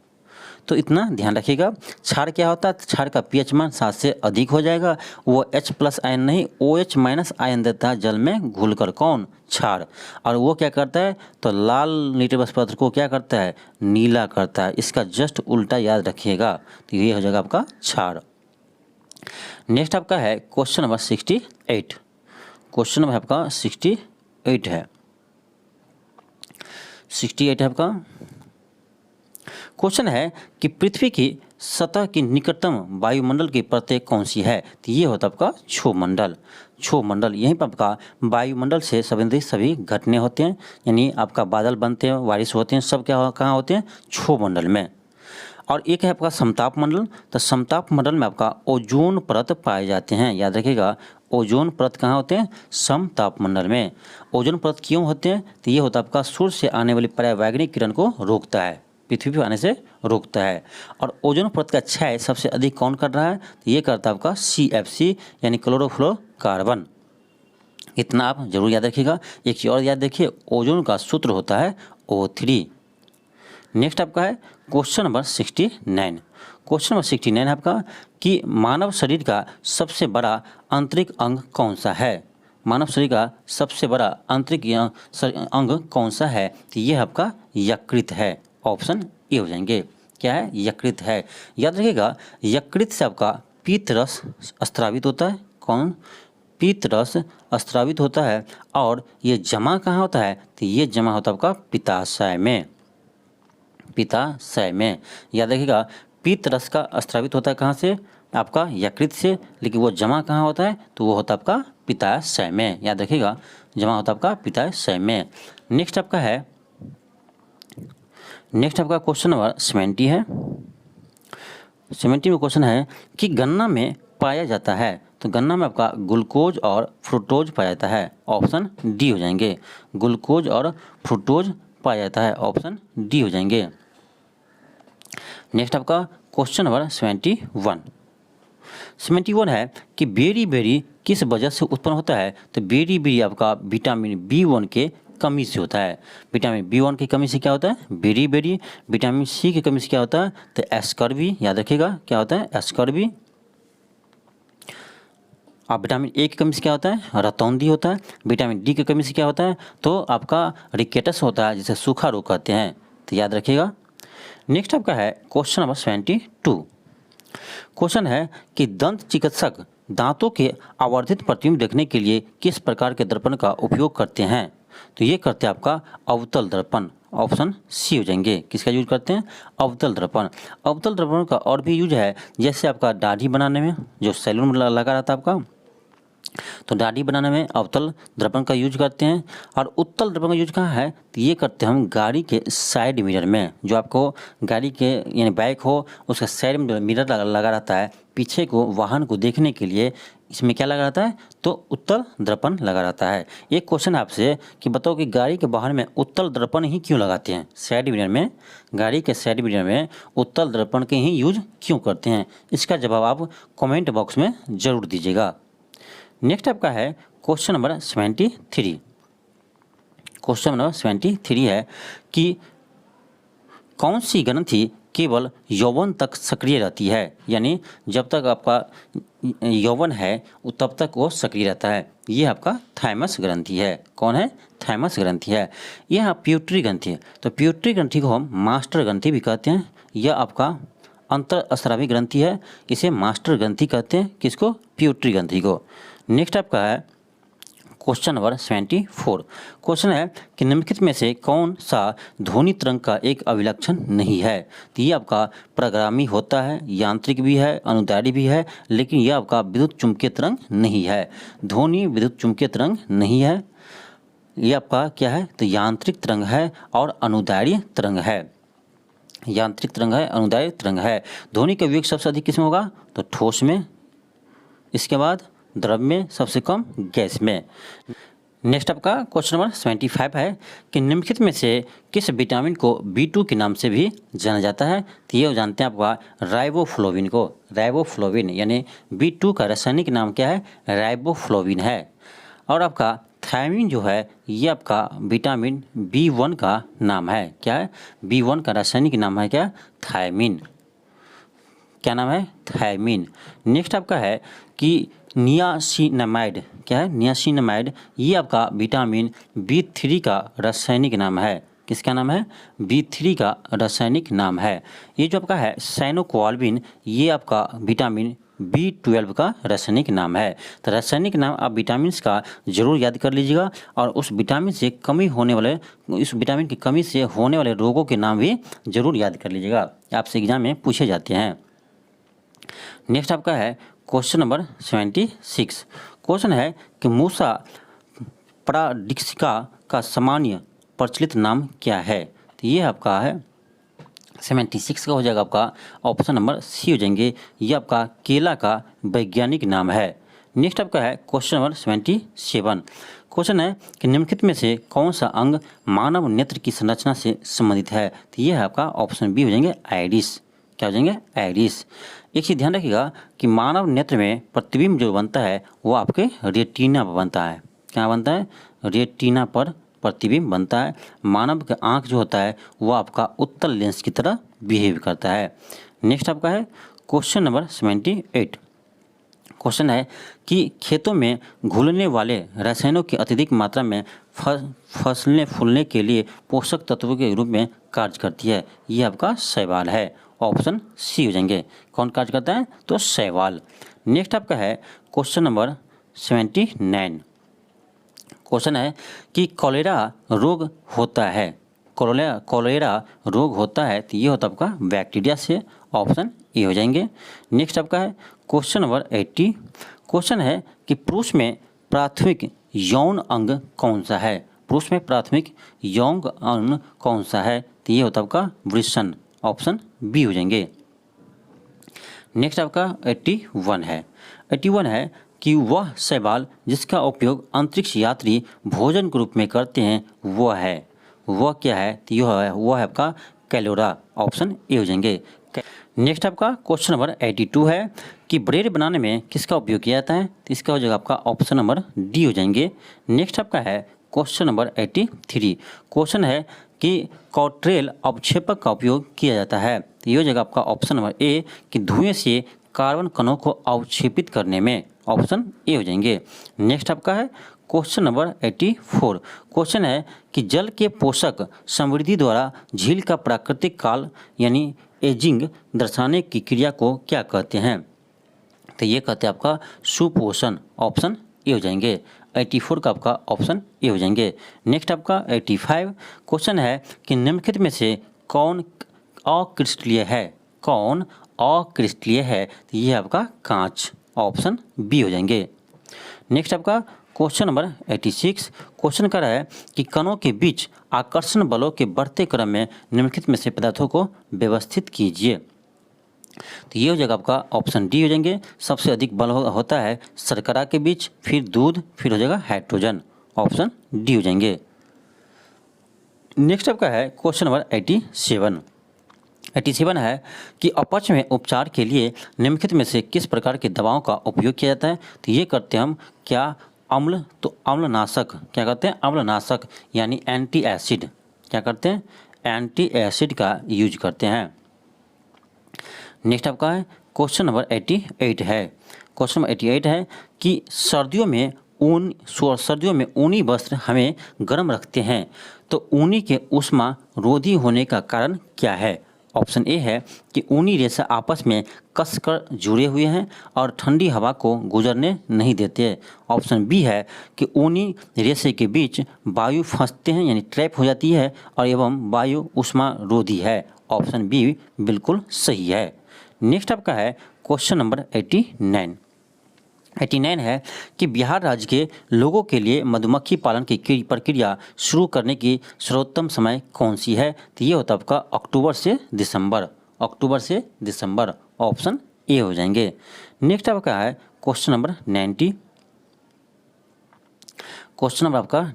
तो इतना ध्यान रखिएगा। क्षार क्या होता है? क्षार का पीएच मान 7 से अधिक हो जाएगा। वो H+ आयन नहीं, OH- आयन देता है जल में घुलकर। कौन? क्षार। और वो क्या करता है? तो लाल लिटमस पत्र को क्या करता है? नीला करता है। इसका जस्ट उल्टा याद रखिएगा। तो ये हो जाएगा आपका क्षार। नेक्स्ट आपका है क्वेश्चन नंबर 68। क्वेश्चन नंबर आपका 68 है। 68 है आपका। क्वेश्चन है कि पृथ्वी की सतह की निकटतम वायुमंडल की परतें कौन सी है? तो ये होता है आपका क्षोमंडल। क्षोमंडल, यहीं पर आपका वायुमंडल से संबंधित सभी घटने होते हैं। यानी आपका बादल बनते हैं, बारिश होते हैं, सब क्या कहाँ होते हैं? क्षोमंडल में। और एक है आपका समताप मंडल। तो समताप मंडल में आपका ओजोन परत पाए जाते हैं। याद रखिएगा ओजोन परत कहाँ होते हैं? समताप मंडल में। ओजोन परत क्यों होते हैं? तो ये होता है आपका सूर्य से आने वाली परावैंगनिक किरण को रोकता है, पृथ्वी पर आने से रोकता है। और ओजोन परत का क्षय सबसे अधिक कौन कर रहा है? तो ये करता है आपका CFC यानी क्लोरोफ्लोरोकार्बन। इतना आप जरूर याद रखिएगा। एक चीज़ और याद रखिए, ओजोन का सूत्र होता है O3। नेक्स्ट आपका है क्वेश्चन नंबर 69। क्वेश्चन नंबर 69 है आपका कि मानव शरीर का सबसे बड़ा आंतरिक अंग कौन सा है? मानव शरीर का सबसे बड़ा आंतरिक अंग कौन सा है? तो ये आपका यकृत है। ऑप्शन ए हो जाएंगे। क्या है? यकृत है। याद रखिएगा यकृत से आपका पीत रस स्रावित होता है। कौन? पीत रस स्रावित होता है। और ये जमा कहाँ होता है? तो ये जमा होता है आपका पित्ताशय में। पित्ताशय में। याद रखिएगा पीत रस का स्रावित होता है कहाँ से? आपका यकृत से। लेकिन वो जमा कहाँ होता है? तो वो होता है आपका पित्ताशय में। याद रखिएगा जमा होता है आपका पित्ताशय में। नेक्स्ट आपका क्वेश्चन नंबर 70 है। 70 में क्वेश्चन है कि गन्ना में पाया जाता है। तो गन्ना में आपका ग्लूकोज और फ्रुक्टोज पाया जाता है। ऑप्शन डी हो जाएंगे। ग्लूकोज और फ्रुक्टोज पाया जाता है। ऑप्शन डी हो जाएंगे। नेक्स्ट आपका क्वेश्चन नंबर 71 है कि बेरी किस वजह से उत्पन्न होता है? तो बेरी आपका विटामिन B1 के कमी से होता है। विटामिन B1 की कमी से क्या होता है? बेरी। विटामिन C की कमी से क्या होता है? तो एस्कर्बी। याद रखिएगा क्या होता है? एस्कर्बी। और विटामिन A की कमी से क्या होता है? रतौंधी होता है। विटामिन D की कमी से क्या होता है? तो आपका रिकेटस होता है, जिसे सूखा रोग कहते हैं। तो याद रखिएगा। नेक्स्ट आपका है क्वेश्चन नंबर 72। क्वेश्चन है कि दंत चिकित्सक दांतों के आवर्धित प्रतिबिंब देखने के लिए किस प्रकार के दर्पण का उपयोग करते हैं? तो ये करते हैं आपका अवतल दर्पण। ऑप्शन सी हो जाएंगे। किसका यूज करते हैं? अवतल दर्पण। अवतल दर्पण का और भी यूज है, जैसे आपका दाढ़ी बनाने में जो सैलून में लगा रहता है आपका, तो दाढ़ी बनाने में अवतल दर्पण का यूज करते हैं। और उत्तल दर्पण का यूज कहाँ है? तो ये करते हैं हम गाड़ी के साइड मिरर में। जो आपको गाड़ी के यानी बाइक हो उसका साइड में मिरर लगा रहता है, पीछे को वाहन को देखने के लिए इसमें क्या लगा रहता है? तो उत्तल दर्पण लगा रहता है। एक क्वेश्चन आपसे कि बताओ कि गाड़ी के बाहर में उत्तल दर्पण ही क्यों लगाते हैं? साइड मिरर में, गाड़ी के साइड मिरर में उत्तल दर्पण के ही यूज क्यों करते हैं? इसका जवाब आप कमेंट बॉक्स में ज़रूर दीजिएगा। नेक्स्ट आपका है क्वेश्चन नंबर 73। क्वेश्चन नंबर 73 है कि कौन सी ग्रंथि केवल यौवन तक सक्रिय रहती है? यानी जब तक आपका यौवन है वो तब तक वो सक्रिय रहता है। ये आपका थाइमस ग्रंथि है। कौन है? थाइमस ग्रंथि है। यह पिट्यूटरी ग्रंथि है। तो पिट्यूटरी ग्रंथि को हम मास्टर ग्रंथि भी कहते हैं। यह आपका अंतःस्रावी ग्रंथि है, इसे मास्टर ग्रंथि कहते हैं। किसको? पिट्यूटरी ग्रंथि को। नेक्स्ट आपका है क्वेश्चन नंबर 74। क्वेश्चन है कि निम्नलिखित में से कौन सा ध्वनि तरंग का एक अभिलक्षण नहीं है? तो ये आपका प्रगामी होता है, यांत्रिक भी है, अनुदैर्ध्य भी है, लेकिन यह आपका विद्युत चुम्बकीय तरंग नहीं है। ध्वनि विद्युत चुम्बकीय तरंग नहीं है। ये आपका क्या है? तो यांत्रिक तरंग है और अनुदैर्ध्य तरंग है। यांत्रिक तरंग है, अनुदैर्ध्य तरंग है। ध्वनि का वेग सबसे अधिक किसमें होगा? तो ठोस में, इसके बाद द्रव में, सबसे कम गैस में। नेक्स्ट आपका क्वेश्चन नंबर 75 है कि निम्नलिखित में से किस विटामिन को B2 के नाम से भी जाना जाता है? तो ये जानते हैं आपका राइबोफ्लोविन को। राइबोफ्लोविन यानी B2 का रासायनिक नाम क्या है? राइबोफ्लोविन है। और आपका थायमिन जो है ये आपका विटामिन B1 का नाम है। क्या है? B1 का रासायनिक नाम है क्या? थायमिन। क्या नाम है? थायमिन। नेक्स्ट आपका है कि नियासिनामाइड। क्या है? नियासिनामाइड। ये आपका विटामिन B3 का रासायनिक नाम है। किसका नाम है? B3 का रासायनिक नाम है। ये जो आपका है साइनोकोआल्बिन, ये आपका विटामिन B12 का रासायनिक नाम है। तो रासायनिक नाम आप विटामिन का जरूर याद कर लीजिएगा और उस विटामिन से कमी होने वाले, इस विटामिन की कमी से होने वाले रोगों के नाम भी जरूर याद कर लीजिएगा, आपसे एग्जाम में पूछे जाते हैं। नेक्स्ट आपका है क्वेश्चन नंबर 76। क्वेश्चन है कि मूसा पराडिक्सिका का सामान्य प्रचलित नाम क्या है? तो ये आपका है 76 का हो जाएगा आपका ऑप्शन नंबर सी हो जाएंगे। ये आपका केला का वैज्ञानिक नाम है। नेक्स्ट आपका है क्वेश्चन नंबर 77। क्वेश्चन है कि निम्नलिखित में से कौन सा अंग मानव नेत्र की संरचना से संबंधित है? तो ये है आपका ऑप्शन बी हो जाएंगे आइरिस। क्या हो जाएंगे? आइरिस। एक चीज़ ध्यान रखिएगा कि मानव नेत्र में प्रतिबिंब जो बनता है वो आपके रेटिना पर बनता है। क्या बनता है? रेटिना पर प्रतिबिंब बनता है। मानव का आँख जो होता है वो आपका उत्तल लेंस की तरह बिहेव करता है। नेक्स्ट आपका है क्वेश्चन नंबर 78। क्वेश्चन है कि खेतों में घुलने वाले रसायनों की अत्यधिक मात्रा में फसलें फूलने के लिए पोषक तत्वों के रूप में कार्य करती है। ये आपका शैवाल है। ऑप्शन सी हो जाएंगे। कौन कार्य करता है? तो शैवाल। नेक्स्ट आपका है क्वेश्चन नंबर 79। क्वेश्चन है कि कॉलेरा रोग होता है, कॉलेरा रोग होता है तो ये होता है आपका बैक्टीरिया से। ऑप्शन ए हो जाएंगे। नेक्स्ट आपका है क्वेश्चन नंबर 80। क्वेश्चन है कि पुरुष में प्राथमिक यौन अंग कौन सा है? पुरुष में प्राथमिक यौन अंग कौन सा है? तो ये होता है आपका वृषण। ऑप्शन बी हो जाएंगे। नेक्स्ट आपका 81 है। 81 है कि वह शैवाल जिसका उपयोग अंतरिक्ष यात्री भोजन के रूप में करते हैं वह क्या है? तो वह है आपका कैलोरा। ऑप्शन ए हो जाएंगे। नेक्स्ट आपका क्वेश्चन नंबर 82 है कि ब्रेड बनाने में किसका उपयोग किया जाता है? तो इसका हो जाएगा आपका ऑप्शन नंबर डी हो जाएंगे। नेक्स्ट आपका है क्वेश्चन नंबर 83। क्वेश्चन है कि कॉट्रेल अवक्षेपक का उपयोग किया जाता है। तो ये हो जाएगा आपका ऑप्शन नंबर ए कि धुएं से कार्बन कणों को अवक्षेपित करने में। ऑप्शन ए हो जाएंगे। नेक्स्ट आपका है क्वेश्चन नंबर 84। क्वेश्चन है कि जल के पोषक समृद्धि द्वारा झील का प्राकृतिक काल यानी एजिंग दर्शाने की क्रिया को क्या कहते हैं? तो ये कहते हैं आपका सुपोषण। ऑप्शन ए हो जाएंगे। 84 का आपका ऑप्शन ए हो जाएंगे। नेक्स्ट आपका 85। क्वेश्चन है कि निम्नलिखित में से कौन अक्रिस्टलीय है? कौन अक्रिस्टलीय है? तो ये आपका कांच। ऑप्शन बी हो जाएंगे। नेक्स्ट आपका क्वेश्चन नंबर 86। क्वेश्चन कर रहा है कि कणों के बीच आकर्षण बलों के बढ़ते क्रम में निम्नलिखित में से पदार्थों को व्यवस्थित कीजिए। तो ये हो जाएगा आपका ऑप्शन डी हो जाएंगे। सबसे अधिक बल होता है शर्करा के बीच, फिर दूध, फिर हो जाएगा हाइड्रोजन। ऑप्शन डी हो जाएंगे। नेक्स्ट आपका है क्वेश्चन नंबर 87। 87 है कि अपच में उपचार के लिए निम्नलिखित में से किस प्रकार की दवाओं का उपयोग किया जाता है? तो ये करते हैं हम क्या? अम्ल। तो अम्लनाशक। क्या करते हैं? अम्लनाशक यानी एंटी एसिड। क्या करते हैं? एंटी एसिड का यूज करते हैं। नेक्स्ट आपका है क्वेश्चन नंबर 88 है। क्वेश्चन नंबर 88 है कि सर्दियों में ऊनी वस्त्र हमें गर्म रखते हैं, तो ऊनी के ऊष्मा रोधी होने का कारण क्या है? ऑप्शन ए है कि ऊनी रेशा आपस में कसकर जुड़े हुए हैं और ठंडी हवा को गुजरने नहीं देते। ऑप्शन बी है कि ऊनी रेशे के बीच वायु फंसते हैं यानी ट्रैप हो जाती है और एवं वायु ऊष्मा रोधी है। ऑप्शन बी बिल्कुल सही है। नेक्स्ट आपका है क्वेश्चन नंबर 89 है कि बिहार राज्य के लोगों के लिए मधुमक्खी पालन की प्रक्रिया शुरू करने की सर्वोत्तम समय कौन सी है? तो ये होता है आपका अक्टूबर से दिसंबर। ऑप्शन ए हो जाएंगे। नेक्स्ट आपका है क्वेश्चन नंबर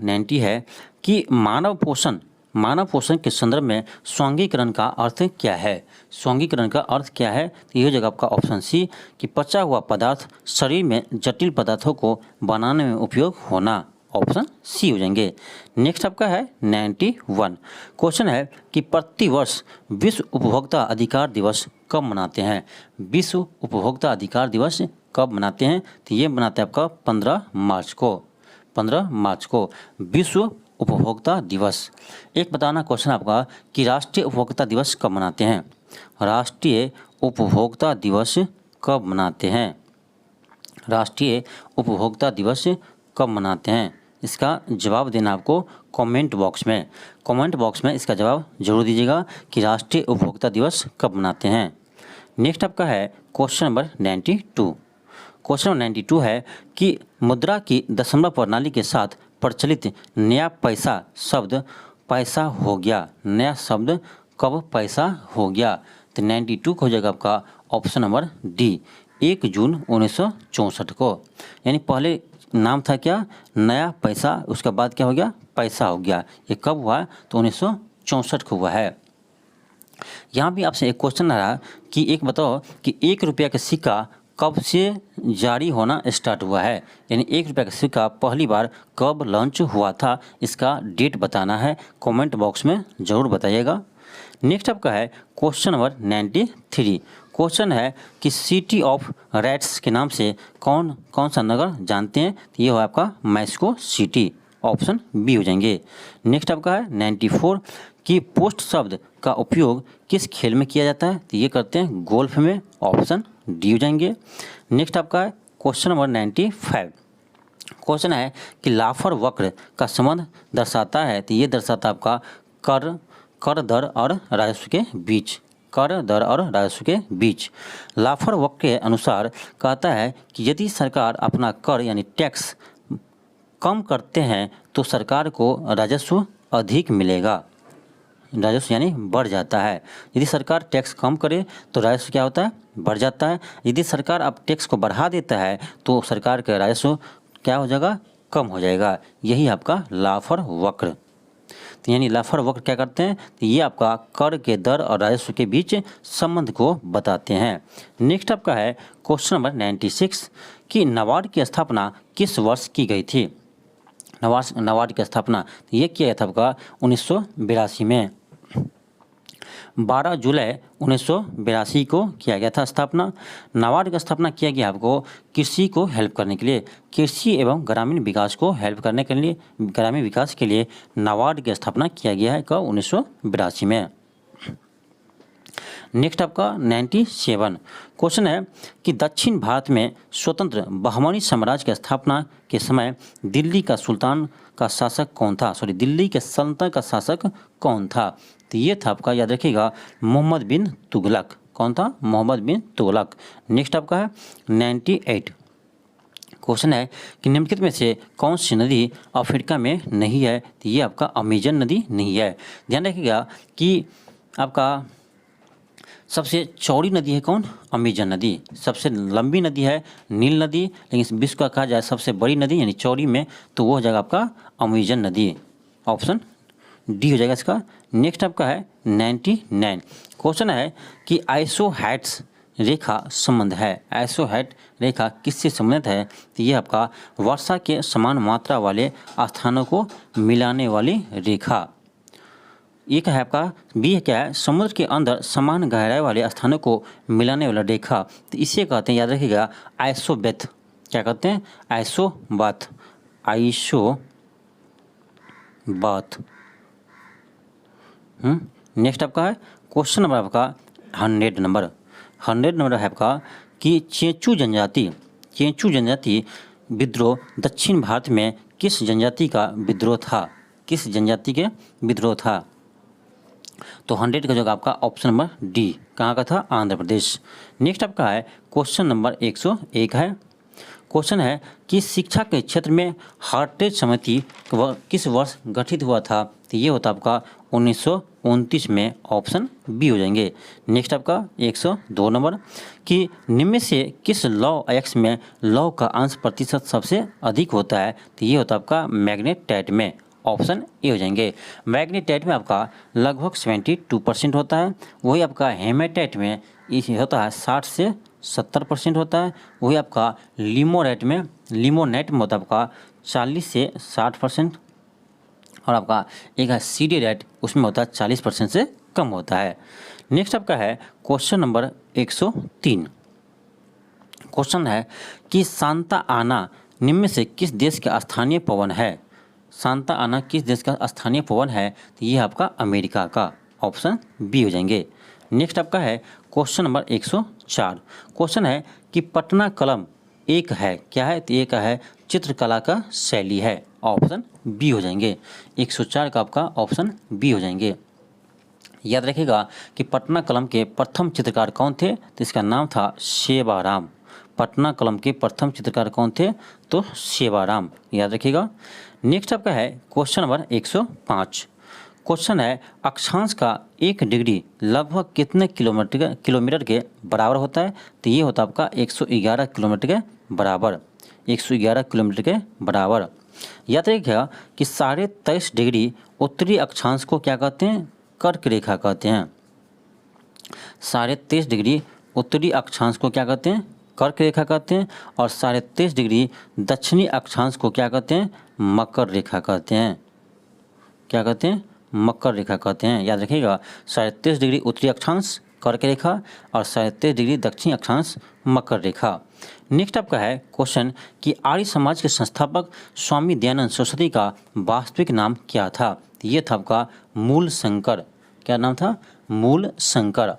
90 है कि मानव पोषण के संदर्भ में स्वांगीकरण का अर्थ क्या है? स्वांगीकरण का अर्थ क्या है? तो ये हो जाएगा आपका ऑप्शन सी कि पचा हुआ पदार्थ शरीर में जटिल पदार्थों को बनाने में उपयोग होना। ऑप्शन सी हो जाएंगे। नेक्स्ट आपका है 91 क्वेश्चन है कि प्रतिवर्ष विश्व उपभोक्ता अधिकार दिवस कब मनाते हैं? विश्व उपभोक्ता अधिकार दिवस कब मनाते हैं? तो ये मनाते हैं आपका 15 मार्च को विश्व उपभोक्ता दिवस। एक बताना क्वेश्चन आपका कि राष्ट्रीय उपभोक्ता दिवस कब मनाते हैं? राष्ट्रीय उपभोक्ता दिवस कब मनाते हैं? राष्ट्रीय उपभोक्ता दिवस कब मनाते हैं? इसका जवाब देना आपको कमेंट बॉक्स में इसका जवाब जरूर दीजिएगा कि राष्ट्रीय उपभोक्ता दिवस कब मनाते हैं। नेक्स्ट आपका है क्वेश्चन नंबर 92। क्वेश्चन नंबर 92 है कि मुद्रा की दशमलव प्रणाली के साथ प्रचलित नया पैसा शब्द पैसा हो गया। नया शब्द कब पैसा हो गया? तो 92 को हो जाएगा आपका ऑप्शन नंबर डी 1 जून 1964 को। यानी पहले नाम था क्या? नया पैसा, उसके बाद क्या हो गया? पैसा हो गया। ये कब हुआ? तो 1964 को हुआ है। यहाँ भी आपसे एक क्वेश्चन आ रहा कि एक बताओ कि 1 रुपया का सिक्का कब से जारी होना स्टार्ट हुआ है? यानी 1 रुपया का सिक्का पहली बार कब लॉन्च हुआ था, इसका डेट बताना है। कमेंट बॉक्स में ज़रूर बताइएगा। नेक्स्ट आपका है क्वेश्चन नंबर 93। क्वेश्चन है कि सिटी ऑफ रैट्स के नाम से कौन सा नगर जानते हैं? तो ये हो आपका मैक्सिको सिटी। ऑप्शन बी हो जाएंगे। नेक्स्ट आपका है 94 कि पोस्ट शब्द का उपयोग किस खेल में किया जाता है? तो ये करते हैं गोल्फ में। ऑप्शन डी हो जाएंगे। नेक्स्ट आपका है क्वेश्चन नंबर 95। क्वेश्चन है कि लाफर वक्र का संबंध दर्शाता है, तो ये दर्शाता है आपका कर दर और राजस्व के बीच। लाफर वक्र के अनुसार कहता है कि यदि सरकार अपना कर यानी टैक्स कम करते हैं तो सरकार को राजस्व अधिक मिलेगा। राजस्व यानी बढ़ जाता है। यदि सरकार टैक्स कम करे तो राजस्व क्या होता है? बढ़ जाता है। यदि सरकार अब टैक्स को बढ़ा देता है तो सरकार का राजस्व क्या हो जाएगा? कम हो जाएगा। यही आपका लाफर वक्र। तो यानी लाफर वक्र क्या करते हैं? तो ये आपका कर के दर और राजस्व के बीच संबंध को बताते हैं। नेक्स्ट आपका है क्वेश्चन नंबर 96 कि नाबार्ड की स्थापना किस वर्ष की गई थी? नाबार्ड की स्थापना ये किया गया था आपका 1982 में। 12 जुलाई 1982 को किया गया था स्थापना। नाबार्ड की स्थापना किया गया आपको कृषि को हेल्प करने के लिए, कृषि एवं ग्रामीण विकास को हेल्प करने के लिए, ग्रामीण विकास के लिए नाबार्ड की स्थापना किया गया है कब? 1982 में। नेक्स्ट आपका 97 क्वेश्चन है कि दक्षिण भारत में स्वतंत्र बहमनी साम्राज्य की स्थापना के समय दिल्ली के सल्तनत का शासक कौन था? तो ये था आपका, याद रखिएगा, मोहम्मद बिन तुगलक। कौन था? मोहम्मद बिन तुगलक। नेक्स्ट आपका है 98 क्वेश्चन है कि निम्नलिखित में से कौन सी नदी अफ्रीका में नहीं है? तो ये आपका अमेजन नदी नहीं है। ध्यान रखिएगा कि आपका सबसे चौड़ी नदी है कौन? अमेजन नदी। सबसे लंबी नदी है नील नदी, लेकिन विश्व का कहा जाए सबसे बड़ी नदी यानी चौड़ी में तो वो हो जाएगा आपका अमेजन नदी। ऑप्शन डी हो जाएगा इसका। नेक्स्ट आपका है 99 क्वेश्चन है कि आइसोहेड्स रेखा संबंध है। आइसोहेड रेखा किससे संबंधित है? तो ये आपका वर्षा के समान मात्रा वाले स्थानों को मिलाने वाली रेखा। ये क्या है आपका, बी क्या है, समुद्र के अंदर समान गहराई वाले स्थानों को मिलाने वाला रेखा, तो इसे कहते हैं, याद रखिएगा, आइसोबेथ। क्या कहते हैं, आइसोबाथ, आइसोबाथ। नेक्स्ट आपका है क्वेश्चन नंबर आपका 100 नंबर है आपका कि चेंचू जनजाति विद्रोह दक्षिण भारत में किस जनजाति का विद्रोह था, किस जनजाति के विद्रोह था। तो 100 का जो आपका ऑप्शन नंबर डी, कहाँ का था, आंध्र प्रदेश। नेक्स्ट आपका है क्वेश्चन नंबर 101 है। क्वेश्चन है कि शिक्षा के क्षेत्र में हार्टेज समिति किस वर्ष गठित हुआ था, तो ये होता आपका 1929 में, ऑप्शन बी हो जाएंगे। नेक्स्ट आपका 102 नंबर कि निम्न में से किस लौ अयस्क में लौ का अंश प्रतिशत सबसे अधिक होता है, तो ये होता आपका मैग्नेटाइट में, ऑप्शन ए हो जाएंगे। मैग्नेटाइट में आपका लगभग 72% होता है, वही आपका हेमेटाइट में ये होता है 60 से 70% होता है, वही आपका लिमोनेट में होता है आपका 40 से 60%, और आपका एक है सीडीरेट, उसमें होता है 40% से कम होता है। नेक्स्ट आपका है क्वेश्चन नंबर 103। क्वेश्चन है कि सांता आना निम्न में से किस देश का स्थानीय पवन है, सांता आना किस देश का स्थानीय पवन है, तो ये आपका अमेरिका का, ऑप्शन बी हो जाएंगे। नेक्स्ट आपका है क्वेश्चन नंबर 104। क्वेश्चन है कि पटना कलम एक है, क्या है, तो एक है चित्रकला का शैली है, ऑप्शन बी हो जाएंगे। 104 का आपका ऑप्शन बी हो जाएंगे। याद रखिएगा कि पटना कलम के प्रथम चित्रकार कौन थे, तो इसका नाम था सेवाराम। पटना कलम के प्रथम चित्रकार कौन थे, तो सेवाराम, याद रखिएगा। नेक्स्ट आपका है क्वेश्चन नंबर 105। क्वेश्चन है अक्षांश का 1 डिग्री लगभग कितने किलोमीटर के बराबर होता है, तो ये होता है आपका 111 किलोमीटर के बराबर, 111 किलोमीटर के बराबर। याद रखिएगा कि 23.5 डिग्री उत्तरी अक्षांश को क्या कहते हैं, कर्क रेखा कहते हैं। 23.5 डिग्री उत्तरी अक्षांश को क्या कहते हैं, कर्क रेखा कहते हैं, और 23.5 डिग्री दक्षिणी अक्षांश को क्या कहते हैं, मकर रेखा कहते हैं। क्या कहते हैं, मकर रेखा कहते हैं। याद रखिएगा 23.5 डिग्री उत्तरी अक्षांश कर्क रेखा और 23.5 डिग्री दक्षिणी अक्षांश मकर रेखा। नेक्स्ट आपका है क्वेश्चन कि आर्य समाज के संस्थापक स्वामी दयानंद सरस्वती का वास्तविक नाम क्या था, तो ये था आपका मूल शंकर। क्या नाम था, मूल शंकर।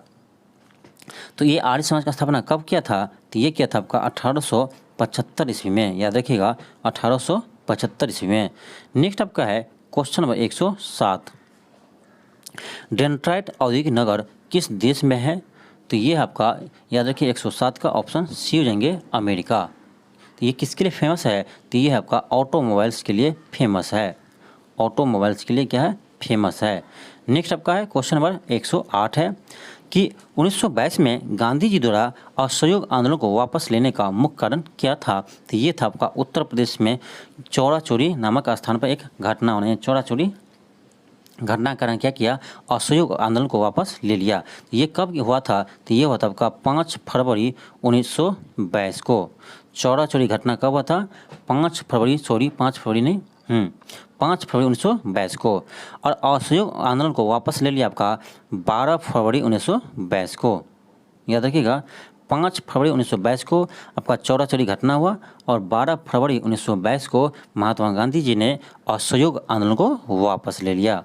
तो ये आर्य समाज का स्थापना कब किया था, तो ये किया था आपका 1875 ईस्वी में। याद रखिएगा 1875 ईस्वी में। नेक्स्ट आपका है क्वेश्चन नंबर 107। डेट्रॉइट औद्योगिक नगर किस देश में है, तो ये आपका याद रखिए 107 का ऑप्शन सी हो जाएंगे, अमेरिका। तो ये किसके लिए फेमस है, तो ये आपका ऑटोमोबाइल्स के लिए फेमस है। ऑटोमोबाइल्स के लिए क्या है, फेमस है। नेक्स्ट आपका है क्वेश्चन नंबर 108 है कि 1922 में गांधी जी द्वारा असहयोग आंदोलन को वापस लेने का मुख्य कारण क्या था, तो ये था आपका उत्तर प्रदेश में चौरा चौरी नामक स्थान पर एक घटना होने, चौरा चौरी घटना कारण क्या किया, असहयोग आंदोलन को वापस ले लिया। ये कब हुआ था, तो ये हुआ था आपका 5 फरवरी 1922 को। चौरा चौरी घटना कब हुआ था, 5 फरवरी 1922 को। और असहयोग आंदोलन को वापस ले लिया आपका 12 फरवरी 1922 को। याद रखिएगा 5 फरवरी 1922 को आपका चौरा चौरी घटना हुआ और 12 फरवरी 1922 को महात्मा गांधी जी ने असहयोग आंदोलन को वापस ले लिया।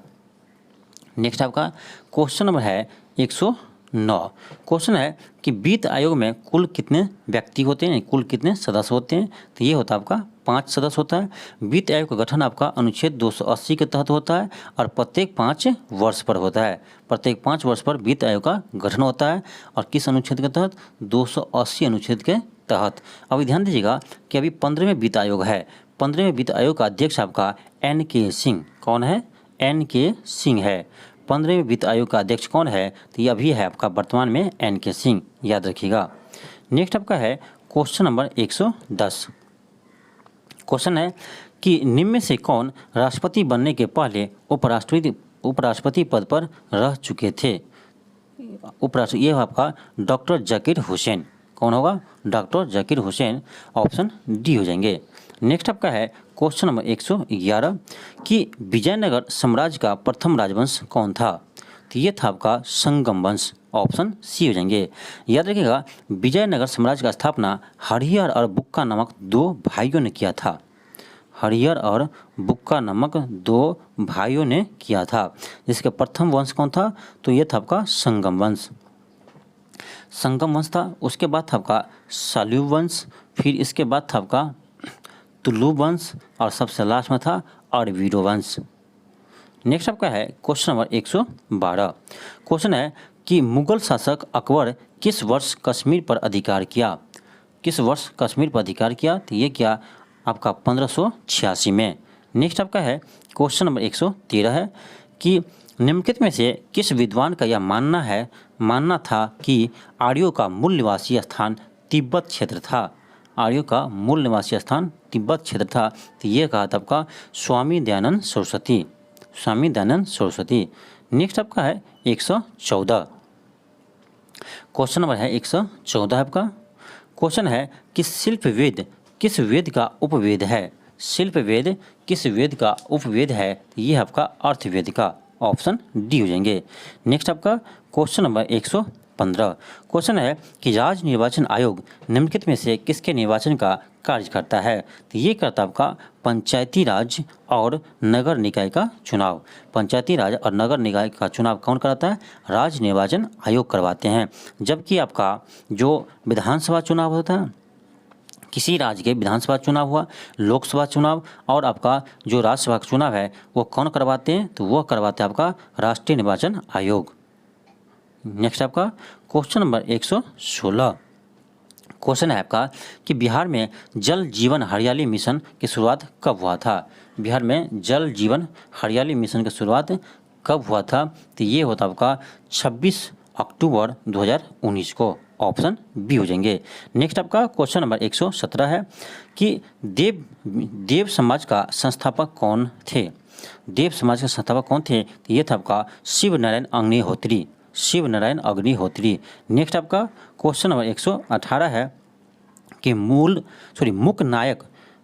नेक्स्ट आपका क्वेश्चन नंबर है 109। क्वेश्चन है कि वित्त आयोग में कुल कितने व्यक्ति होते हैं, कुल कितने सदस्य होते हैं, तो ये होता है आपका 5 सदस्य होता है। वित्त आयोग का गठन आपका अनुच्छेद 280 के तहत होता है और प्रत्येक 5 वर्ष पर होता है। प्रत्येक 5 वर्ष पर वित्त आयोग का गठन होता है और किस अनुच्छेद के तहत, 280 अनुच्छेद के तहत। अभी ध्यान दीजिएगा कि अभी 15वें वित्त आयोग है। 15वें वित्त आयोग का अध्यक्ष आपका NK सिंह। कौन है, NK सिंह है। 15वें वित्त आयोग का अध्यक्ष कौन है, तो ये अभी है आपका वर्तमान में NK सिंह, याद रखिएगा। नेक्स्ट आपका है क्वेश्चन नंबर 110। क्वेश्चन है कि निम्न में से कौन राष्ट्रपति बनने के पहले उपराष्ट्रपति पद पर रह चुके थे। उपराष्ट्रपति ये आपका डॉक्टर जाकिर हुसैन। कौन होगा, doctor Zakir Hussain, option D हो जाएंगे। नेक्स्ट आपका है क्वेश्चन नंबर 111 कि विजयनगर साम्राज्य का प्रथम राजवंश कौन था? तो ये था आपका संगम वंश, ऑप्शन सी हो जाएंगे। याद रखिएगा विजयनगर साम्राज्य का स्थापना हरिहर और बुक्का नामक दो भाइयों ने किया था। हरिहर और बुक्का नामक दो भाइयों ने किया था। जिसका प्रथम वंश कौन था? तो ये था आपका संगम वंश, संगम वंश था। उसके बाद था आपका सल्यूब वंश, फिर इसके बाद था आपका तुलुब वंश और सबसे लास्ट में था अरवीडो वंश। नेक्स्ट आपका है क्वेश्चन नंबर 112। क्वेश्चन है कि मुगल शासक अकबर किस वर्ष कश्मीर पर अधिकार किया? किस वर्ष कश्मीर पर अधिकार किया? तो ये क्या आपका 1586 में। नेक्स्ट आपका है क्वेश्चन नंबर 113 है कि निम्नलिखित में से किस विद्वान का यह मानना था कि आर्यों का मूल निवासी स्थान तिब्बत क्षेत्र था? आर्यों का मूल निवासी स्थान तिब्बत क्षेत्र था। तो ये कहा था आपका स्वामी दयानंद सरस्वती, स्वामी दयानंद सरस्वती। नेक्स्ट आपका है 114। क्वेश्चन नंबर है 114 आपका। क्वेश्चन है कि शिल्प वेद किस वेद का उपवेद है? शिल्प वेद किस वेद का उपवेद है? ये आपका अर्थवेद का, ऑप्शन डी हो जाएंगे। नेक्स्ट आपका क्वेश्चन नंबर 115। क्वेश्चन है कि राज्य निर्वाचन आयोग निम्नलिखित में से किसके निर्वाचन का कार्य करता है? तो ये करता आपका पंचायती राज और नगर निकाय का चुनाव। पंचायती राज और नगर निकाय का चुनाव कौन कराता है? राज्य निर्वाचन आयोग करवाते हैं। जबकि आपका जो विधानसभा चुनाव होता है, किसी राज्य के विधानसभा चुनाव हुआ, लोकसभा चुनाव और आपका जो राज्यसभा का चुनाव है वो कौन करवाते हैं? तो वो करवाते हैं आपका राष्ट्रीय निर्वाचन आयोग। नेक्स्ट आपका क्वेश्चन नंबर 116। क्वेश्चन है आपका कि बिहार में जल जीवन हरियाली मिशन की शुरुआत कब हुआ था? बिहार में जल जीवन हरियाली मिशन की शुरुआत कब हुआ था? तो ये होता आपका 26 अक्टूबर 2019 को, ऑप्शन बी हो जाएंगे। नेक्स्ट आपका क्वेश्चन नंबर 117 है कि देव समाज का संस्थापक कौन थे? देव समाज के संस्थापक कौन थे? तो ये था आपका शिव नारायण अग्निहोत्री, शिव नारायण अग्निहोत्री। नेक्स्ट आपका क्वेश्चन नंबर 118 है कि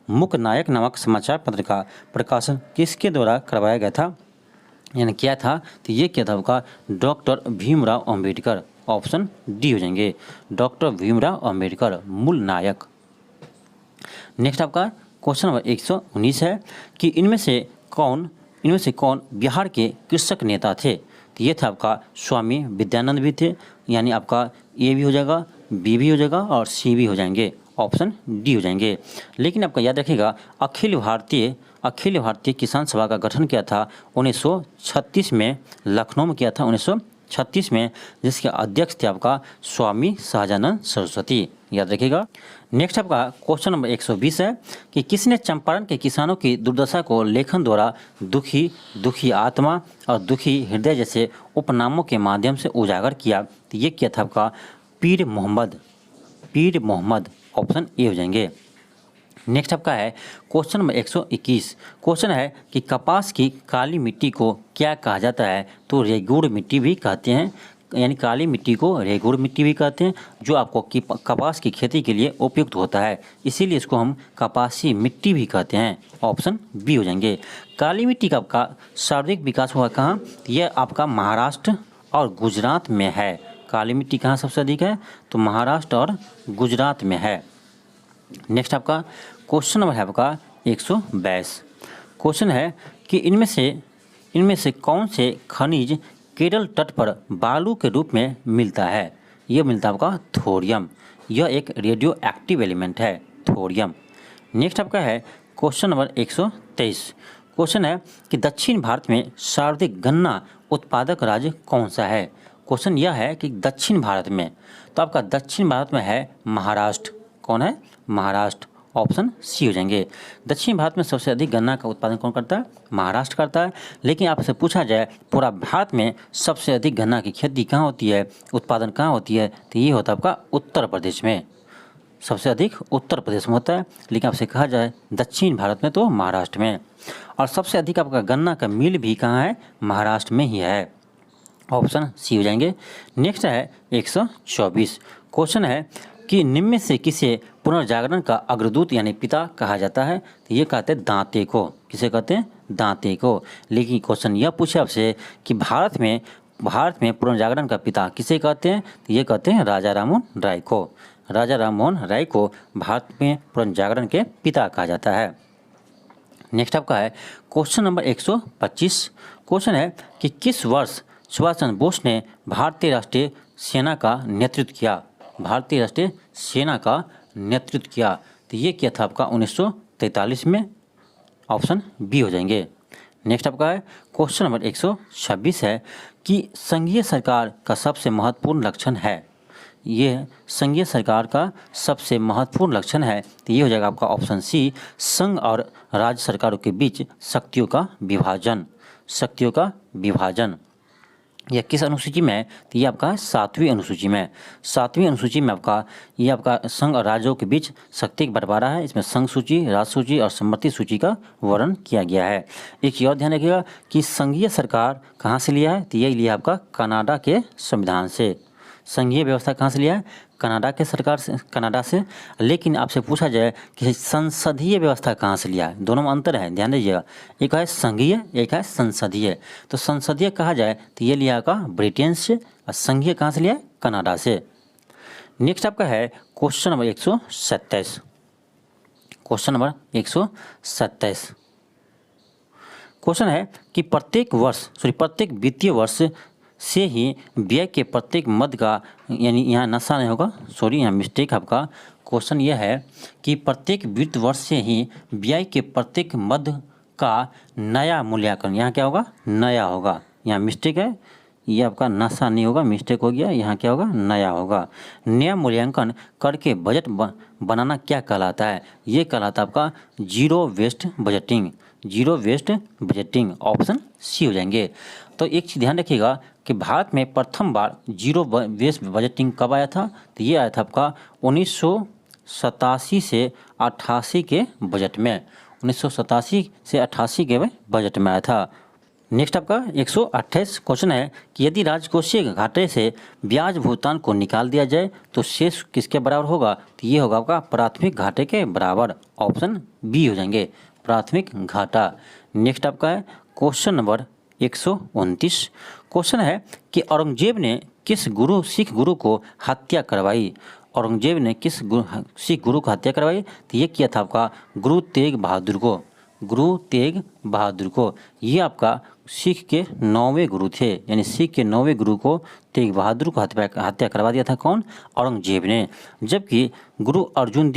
मुक नायक नामक समाचार पत्र का प्रकाशन किसके द्वारा करवाया गया था, यानी क्या था? तो ये क्या था आपका doctor Bhimrao Ambedkar, option D हो जाएंगे। डॉक्टर भीमराव अंबेडकर मूल नायक। नेक्स्ट आपका क्वेश्चन नंबर 119 है कि इनमें से कौन बिहार के कृषक नेता थे? तो ये था आपका स्वामी विद्यानंद भी थे, यानी आपका ए भी हो जाएगा, बी भी हो जाएगा और सी भी हो जाएंगे, ऑप्शन डी हो जाएंगे। लेकिन आपका याद रखिएगा अखिल भारतीय किसान सभा का गठन किया था 1936 में, लखनऊ में किया था 1936 में, जिसके अध्यक्ष थे आपका स्वामी सहजानंद सरस्वती, याद रखिएगा। नेक्स्ट आपका क्वेश्चन नंबर 120 है कि किसने चंपारण के किसानों की दुर्दशा को लेखन द्वारा दुखी आत्मा और दुखी हृदय जैसे उपनामों के माध्यम से उजागर किया? तो ये क्या था आपका पीर मोहम्मद, ऑप्शन ए हो जाएंगे। नेक्स्ट आपका है क्वेश्चन नंबर 121। क्वेश्चन है कि कपास की काली मिट्टी को क्या कहा जाता है? तो रेगुड़ मिट्टी भी कहते हैं, यानी काली मिट्टी को रेगुड़ मिट्टी भी कहते हैं, जो आपको कपास की खेती के लिए उपयुक्त होता है, इसीलिए इसको हम कपासी मिट्टी भी कहते हैं, ऑप्शन बी हो जाएंगे। काली मिट्टी का आपका सर्वाधिक विकास हुआ कहाँ? यह आपका महाराष्ट्र और गुजरात में है। काली मिट्टी कहाँ सबसे अधिक है? तो महाराष्ट्र और गुजरात में है। नेक्स्ट आपका क्वेश्चन नंबर है आपका 122। क्वेश्चन है कि इनमें से कौन से खनिज केरल तट पर बालू के रूप में मिलता है? यह मिलता है आपका थोरियम, यह एक रेडियो एक्टिव एलिमेंट है, थोरियम। नेक्स्ट आपका है क्वेश्चन नंबर 123। क्वेश्चन है कि दक्षिण भारत में सर्वाधिक गन्ना उत्पादक राज्य कौन सा है? क्वेश्चन यह है कि दक्षिण भारत में, तो आपका दक्षिण भारत में है महाराष्ट्र। कौन है? महाराष्ट्र, ऑप्शन सी हो जाएंगे। दक्षिण भारत में सबसे अधिक गन्ना का उत्पादन कौन करता है? महाराष्ट्र करता है। लेकिन आपसे पूछा जाए पूरा भारत में सबसे अधिक गन्ना की खेती कहाँ होती है, उत्पादन कहाँ होती है? तो ये होता है आपका उत्तर प्रदेश में, सबसे अधिक उत्तर प्रदेश में होता है। लेकिन आपसे कहा जाए दक्षिण भारत में तो महाराष्ट्र में। और सबसे अधिक आपका गन्ना का मिल भी कहाँ है? महाराष्ट्र में ही है, ऑप्शन सी हो जाएंगे। नेक्स्ट है 124। क्वेश्चन है कि निम्न में से किसे पुनर्जागरण का अग्रदूत यानी पिता कहा जाता है? तो ये कहते हैं दांते को। किसे कहते हैं? दांते को। लेकिन क्वेश्चन यह पूछे आपसे कि भारत में पुनर्जागरण का पिता किसे कहते हैं? तो ये कहते हैं राजा राममोहन राय को। राजा राममोहन राय को भारत में पुनर्जागरण के पिता कहा जाता है। नेक्स्ट आपका है क्वेश्चन नंबर 125। क्वेश्चन है कि किस वर्ष सुभाष चंद्र बोस ने भारतीय राष्ट्रीय सेना का नेतृत्व किया? भारतीय राष्ट्रीय सेना का नेतृत्व किया तो ये किया था आपका 1943 में। ऑप्शन बी हो जाएंगे। नेक्स्ट आपका है क्वेश्चन नंबर 126 है कि संघीय सरकार का सबसे महत्वपूर्ण लक्षण है। ये संघीय सरकार का सबसे महत्वपूर्ण लक्षण है तो ये हो जाएगा आपका ऑप्शन सी, संघ और राज्य सरकारों के बीच शक्तियों का विभाजन। शक्तियों का विभाजन। यह किस अनुसूची में है? तो ये आपका 7वीं अनुसूची में। 7वीं अनुसूची में आपका ये आपका संघ और राज्यों के बीच शक्ति का बंटवारा है। इसमें संघ सूची, राज्य सूची और सम्मति सूची का वर्णन किया गया है। एक चीज और ध्यान रखिएगा कि संघीय सरकार कहाँ से लिया है? तो ये लिया आपका कनाडा के संविधान से। संघीय व्यवस्था कहाँ से लिया है? कनाडा के सरकार से, कनाडा से। लेकिन आपसे पूछा जाए कि संसदीय व्यवस्था कहाँ से लिया है? दोनों में अंतर है, ध्यान दीजिएगा। एक है संघीय, एक है संसदीय। तो संसदीय कहा जाए तो ये लिया का ब्रिटेन से और संघीय कहाँ से लिया है? कनाडा से। नेक्स्ट आपका है question number 127। Question number 127 question है कि प्रत्येक वित्तीय वर्ष से ही व्यय के प्रत्येक मद का, यानी यहाँ नशा नहीं होगा, सॉरी यहाँ मिस्टेक आपका। क्वेश्चन यह है कि प्रत्येक वित्त वर्ष से ही व्यय के प्रत्येक मद का नया मूल्यांकन, यहाँ क्या होगा? नया होगा। यहाँ मिस्टेक है, ये आपका नशा नहीं होगा, मिस्टेक हो गया। यहाँ क्या होगा? नया होगा। नया मूल्यांकन करके बजट बनाना क्या कहलाता है? ये कहलाता है आपका zero waste budgeting. Zero waste budgeting. Option C हो जाएंगे। तो एक चीज़ ध्यान रखिएगा कि भारत में प्रथम बार जीरो वेस्ट बजटिंग कब आया था? तो ये आया था आपका 1987 से 88 के बजट में। 1987 से 88 के बजट में आया था। नेक्स्ट आपका 128 क्वेश्चन है कि यदि राजकोषीय घाटे से ब्याज भुगतान को निकाल दिया जाए तो शेष किसके बराबर होगा? तो ये होगा आपका प्राथमिक घाटे के बराबर। ऑप्शन बी हो जाएंगे, प्राथमिक घाटा। नेक्स्ट आपका है क्वेश्चन नंबर 129। क्वेश्चन है कि औरंगजेब ने किस सिख गुरु को हत्या करवाई? औरंगजेब ने किस सिख गुरु को हत्या करवाई? तो ये किया था आपका गुरु तेग बहादुर को। गुरु तेग बहादुर को। ये आपका सिख के 9वें गुरु थे, यानी सिख के 9वें गुरु को तेग बहादुर को हत्या करवा दिया था। कौन? औरंगजेब ने। जबकि गुरु अर्जुन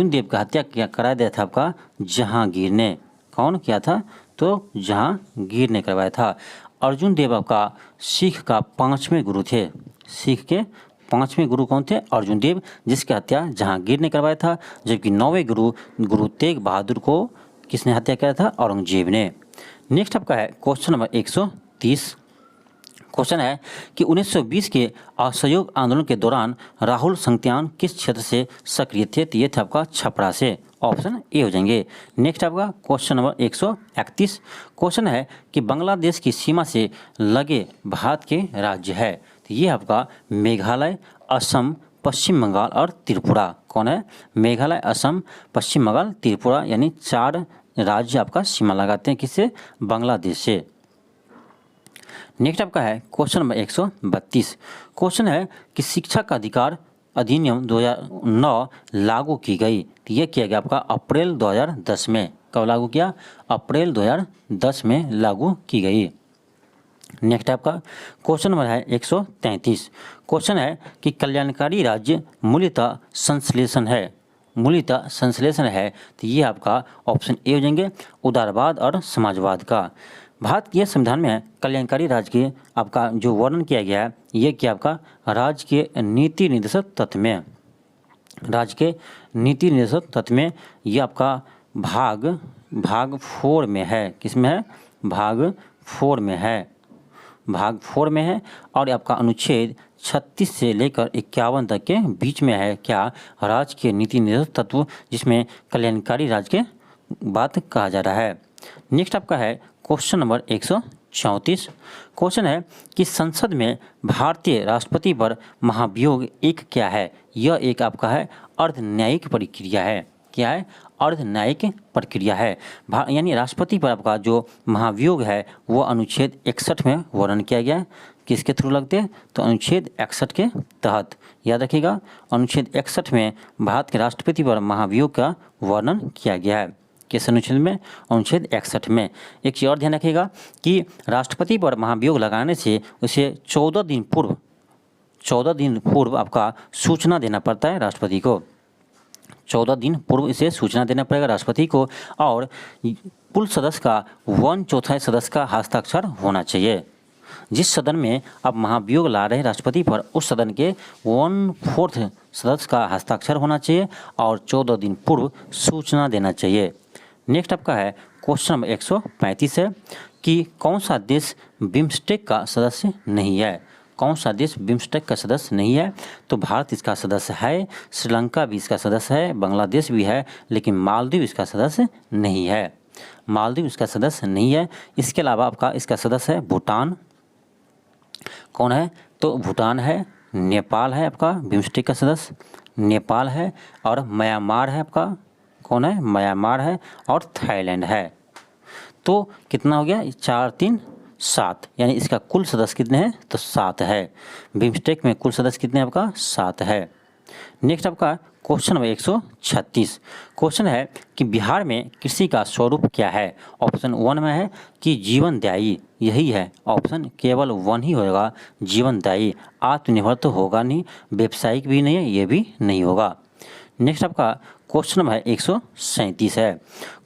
देव का हत्या करा दिया था आपका जहांगीर ने। कौन किया था? तो जहांगीर ने करवाया था। अर्जुन देव आपका सिख का 5वें गुरु थे। सिख के 5वें गुरु कौन थे? अर्जुन देव, जिसकी हत्या जहांगीर ने करवाया था। जबकि 9वें गुरु तेग बहादुर को किसने हत्या किया था? औरंगजेब ने। नेक्स्ट आपका है क्वेश्चन नंबर 130। क्वेश्चन है कि 1920 के असहयोग आंदोलन के दौरान राहुल संगत्यान किस क्षेत्र से सक्रिय थे? तो ये थे आपका छपरा से। ऑप्शन ए हो जाएंगे। नेक्स्ट आपका क्वेश्चन नंबर 131। क्वेश्चन है कि बांग्लादेश की सीमा से लगे भारत के राज्य है। तो ये आपका मेघालय, असम, पश्चिम बंगाल और त्रिपुरा। कौन है? मेघालय, असम, पश्चिम बंगाल, त्रिपुरा, यानी 4 राज्य आपका सीमा लगाते हैं किससे? बांग्लादेश से। नेक्स्ट आपका है क्वेश्चन नंबर 132। क्वेश्चन है कि शिक्षा का अधिकार अधिनियम 2009 लागू की गई। तो ये किया गया आपका अप्रैल 2010 में। कब लागू किया? अप्रैल 2010 में लागू की गई। नेक्स्ट आपका क्वेश्चन नंबर है 133। क्वेश्चन है कि कल्याणकारी राज्य मूल्यतः संश्लेषण है। मूल्यतः संश्लेषण है तो ये आपका ऑप्शन ए हो जाएंगे, उदारवाद और समाजवाद का। भारतीय संविधान में कल्याणकारी राज्य के आपका जो वर्णन किया गया है ये क्या आपका राज्य के नीति निर्देशक तत्व में। राज्य के नीति निर्देशक तत्व में ये आपका भाग 4 में है। किसमें है? भाग 4 में है। भाग 4 में है और आपका अनुच्छेद 36 से लेकर 51 तक के बीच में है। क्या? राज्य के नीति निर्देशक तत्व, जिसमें कल्याणकारी राज्य के बात कहा जा रहा है। नेक्स्ट आपका है क्वेश्चन नंबर 34। क्वेश्चन है कि संसद में भारतीय राष्ट्रपति पर महाभियोग एक क्या है? यह एक आपका है अर्धन्यायिक प्रक्रिया है। क्या है? अर्धन्यायिक प्रक्रिया है। यानी राष्ट्रपति पर आपका जो महाभियोग है वो अनुच्छेद 61 में वर्णन किया गया है। किसके थ्रू लगते हैं? तो अनुच्छेद 61 के तहत। याद रखिएगा, अनुच्छेद 61 में भारत के राष्ट्रपति पर महाभियोग का वर्णन किया गया है। किस अनुच्छेद में? अनुच्छेद 61 में। एक चीज़ और ध्यान रखिएगा कि राष्ट्रपति पर महाभियोग लगाने से उसे 14 दिन पूर्व आपका सूचना देना पड़ता है राष्ट्रपति को। 14 दिन पूर्व इसे सूचना देना पड़ेगा राष्ट्रपति को, और कुल सदस्य का 1/4 सदस्य का हस्ताक्षर होना चाहिए। जिस सदन में आप महाभियोग ला रहे हैं राष्ट्रपति पर, उस सदन के 1/4 सदस्य का हस्ताक्षर होना चाहिए और 14 दिन पूर्व सूचना देना चाहिए। नेक्स्ट आपका है क्वेश्चन नंबर 135 है कि कौन सा देश बिम्स्टेक का सदस्य नहीं है? कौन सा देश बिम्स्टेक का सदस्य नहीं है? तो भारत इसका सदस्य है, श्रीलंका भी इसका सदस्य है, बांग्लादेश भी है, लेकिन मालदीव इसका सदस्य नहीं है। मालदीव इसका सदस्य नहीं है। इसके अलावा आपका इसका सदस्य है भूटान। कौन है? तो भूटान है, नेपाल है आपका बिम्स्टेक का सदस्य, नेपाल है, और म्यांमार है आपका। कौन है? म्यांमार है, और थाईलैंड है। तो कितना हो गया? 4, 3, 7, यानी इसका कुल सदस्य कितने हैं? तो 7 है। बिम्स्टेक में कुल सदस्य कितने आपका? 7 है। नेक्स्ट आपका क्वेश्चन नंबर 136। क्वेश्चन है कि बिहार में कृषि का स्वरूप क्या है? ऑप्शन 1 में है कि जीवनदायी, यही है ऑप्शन, केवल 1 ही होगा, जीवनदायी। आत्मनिर्भर तो होगा नहीं, व्यावसायिक भी नहीं है, ये भी नहीं होगा। नेक्स्ट आपका क्वेश्चन नंबर 137 है।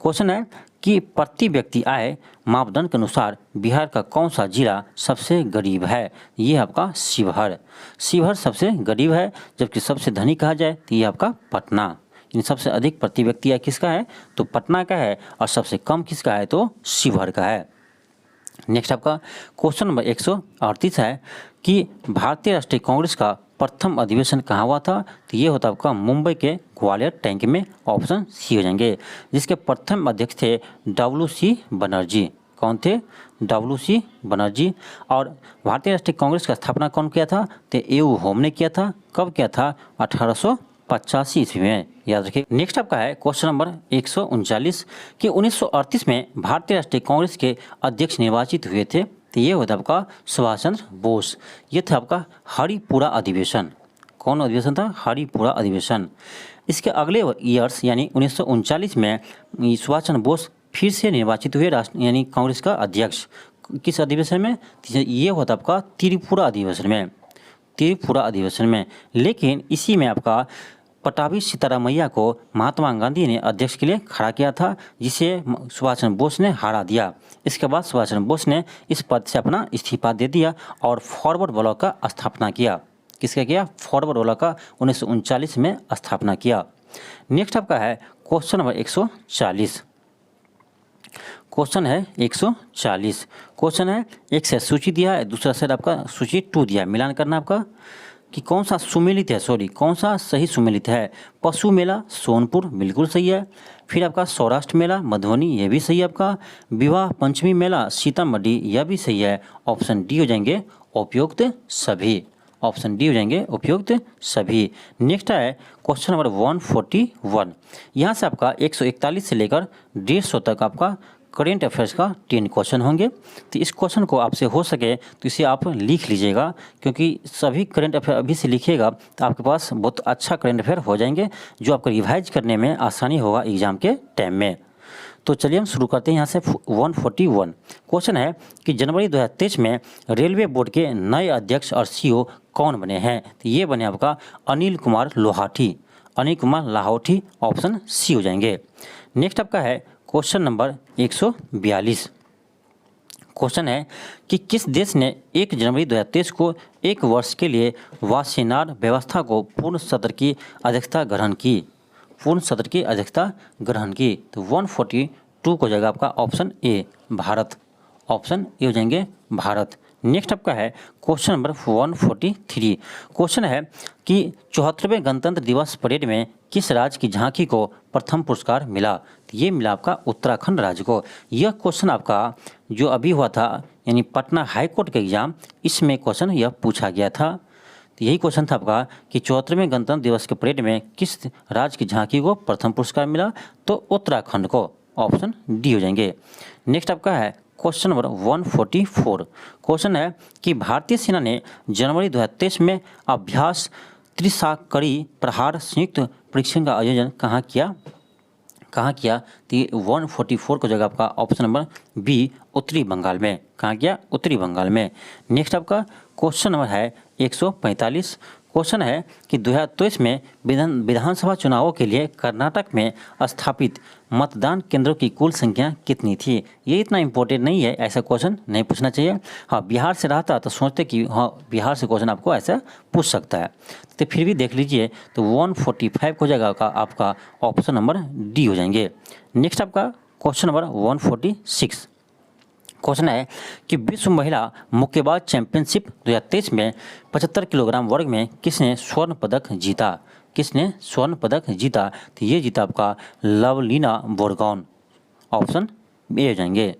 क्वेश्चन है कि प्रति व्यक्ति आय मापदंड के अनुसार बिहार का कौन सा जिला सबसे गरीब है? ये आपका शिवहर। शिवहर सबसे गरीब है, जबकि सबसे धनी कहा जाए तो ये आपका पटना। इन सबसे अधिक प्रति व्यक्ति आय किसका है? तो पटना का है, और सबसे कम किसका है? तो शिवहर का है। नेक्स्ट आपका क्वेश्चन नंबर 138 है कि भारतीय राष्ट्रीय कांग्रेस का प्रथम अधिवेशन कहाँ हुआ था? तो ये होता आपका मुंबई के ग्वालियर टैंक में। ऑप्शन सी हो जाएंगे, जिसके प्रथम अध्यक्ष थे WC बनर्जी। कौन थे? WC बनर्जी। और भारतीय राष्ट्रीय कांग्रेस का स्थापना कौन किया था? तो A.U. होम ने किया था। कब किया था? 1885 ईस्वी में। याद रखिए। नेक्स्ट आपका है क्वेश्चन नंबर 139 कि 1938 में भारतीय राष्ट्रीय कांग्रेस के अध्यक्ष निर्वाचित हुए थे। तो ये होता आपका सुभाष चंद्र बोस। ये था आपका हरिपुरा अधिवेशन। कौन अधिवेशन था? हरिपुरा अधिवेशन। इसके अगले ईयर्स यानी 1939 में सुभाष चंद्र बोस फिर से निर्वाचित हुए यानी कांग्रेस का अध्यक्ष। किस अधिवेशन में? ये होता आपका त्रिपुरा अधिवेशन में। त्रिपुरा अधिवेशन में। लेकिन इसी में आपका पटाभी सीतारामैया को महात्मा गांधी ने अध्यक्ष के लिए खड़ा किया था, जिसे सुभाष चंद्र बोस ने हरा दिया। इसके बाद सुभाष चंद्र बोस ने इस पद से अपना इस्तीफा दे दिया और फॉरवर्ड ब्लॉक का स्थापना किया। किसका किया? फॉरवर्ड ब्लॉक का 1939 में स्थापना किया। नेक्स्ट आपका है क्वेश्चन नंबर 140। क्वेश्चन है 140। क्वेश्चन है एक से सूची दिया है, दूसरा सेट आपका सूची 2 दिया है। मिलान करना आपका कि कौन सा सुमेलित है, कौन सा सही सुमेलित है। पशु मेला सोनपुर बिल्कुल सही है। फिर आपका सौराष्ट्र मेला मधुबनी, ये भी सही है आपका। विवाह पंचमी मेला सीतामढ़ी, यह भी सही है। ऑप्शन डी हो जाएंगे उपयुक्त सभी। ऑप्शन डी हो जाएंगे उपयुक्त सभी। नेक्स्ट है क्वेश्चन नंबर 141। यहाँ से आपका 141 से लेकर 150 तक आपका करेंट अफेयर्स का 10 क्वेश्चन होंगे। तो इस क्वेश्चन को आपसे हो सके तो इसे आप लिख लीजिएगा, क्योंकि सभी करेंट अफेयर अभी से लिखिएगा तो आपके पास बहुत अच्छा करेंट अफेयर हो जाएंगे, जो आपको रिवाइज करने में आसानी होगा एग्जाम के टाइम में। तो चलिए हम शुरू करते हैं यहाँ से 141। क्वेश्चन है कि जनवरी 2023 में रेलवे बोर्ड के नए अध्यक्ष और CEO कौन बने हैं? तो ये बने आपका अनिल कुमार लोहाटी। अनिल कुमार लाहौटी। ऑप्शन सी हो जाएंगे। नेक्स्ट आपका है क्वेश्चन नंबर 142। क्वेश्चन है कि किस देश ने 1 जनवरी 2023 को 1 वर्ष के लिए वासेनार व्यवस्था को पूर्ण सत्र की अध्यक्षता ग्रहण की? पूर्ण सत्र की अध्यक्षता ग्रहण की। तो 142 को जाएगा आपका option A Bharat. Option A हो जाएंगे भारत। नेक्स्ट आपका है क्वेश्चन नंबर 143। क्वेश्चन है कि 74वें गणतंत्र दिवस परेड में किस राज्य की झांकी को प्रथम पुरस्कार मिला? तो ये मिला आपका उत्तराखंड राज्य को। यह क्वेश्चन आपका जो अभी हुआ था यानी पटना हाई कोर्ट का एग्जाम, इसमें क्वेश्चन यह पूछा गया था। तो यही क्वेश्चन था आपका कि 74वें गणतंत्र दिवस के परेड में किस राज्य की झांकी को प्रथम पुरस्कार मिला? तो उत्तराखंड को, ऑप्शन डी हो जाएंगे। नेक्स्ट आपका है क्वेश्चन नंबर 144। क्वेश्चन है कि भारतीय सेना ने जनवरी 2023 में अभ्यास त्रिसाकड़ी प्रहार संयुक्त परीक्षण का आयोजन कहाँ किया? तो 144 को जगह आपका ऑप्शन नंबर बी उत्तरी बंगाल में। कहाँ किया? उत्तरी बंगाल में। नेक्स्ट आपका क्वेश्चन नंबर है 145। क्वेश्चन है कि 2023 में विधानसभा चुनावों के लिए कर्नाटक में स्थापित मतदान केंद्रों की कुल संख्या कितनी थी? ये इतना इम्पोर्टेंट नहीं है, ऐसा क्वेश्चन नहीं पूछना चाहिए। हाँ, बिहार से रहता तो सोचते कि हाँ बिहार से क्वेश्चन आपको ऐसा पूछ सकता है, तो फिर भी देख लीजिए। तो 145 हो जाएगा आपका ऑप्शन नंबर डी हो जाएंगे। नेक्स्ट आपका क्वेश्चन नंबर 146। क्वेश्चन है कि विश्व महिला मुक्केबाज चैंपियनशिप 2023 में 75 किलोग्राम वर्ग में किसने स्वर्ण पदक जीता? तो ये जीता आपका लवलीना बोरगोन, ऑप्शन ए हो जाएंगे।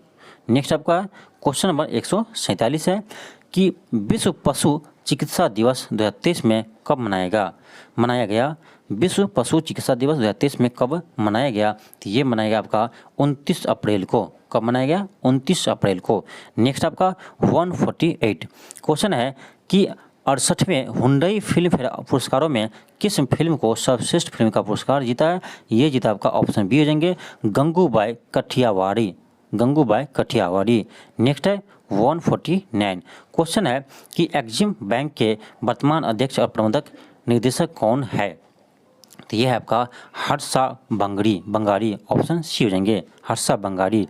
नेक्स्ट आपका क्वेश्चन नंबर 147 है कि विश्व पशु चिकित्सा दिवस 2023 में कब मनाया गया? विश्व पशु चिकित्सा दिवस 2023 में कब मनाया गया? तो ये मनाया गया आपका 29 अप्रैल को। कब मनाया गया? 29 अप्रैल को। नेक्स्ट आपका 148। क्वेश्चन है कि 68वें हुंडई फिल्म फेयर पुरस्कारों में किस फिल्म को सर्वश्रेष्ठ फिल्म का पुरस्कार जीता है? ये जीता आपका ऑप्शन बी हो जाएंगे गंगूबाई कठियावाड़ी। नेक्स्ट है 149। क्वेश्चन है कि एक्जिम बैंक के वर्तमान अध्यक्ष और प्रबंधक निदेशक कौन है? तो ये है आपका हर्षा बंगारी, ऑप्शन सी हो जाएंगे हर्षा बंगारी।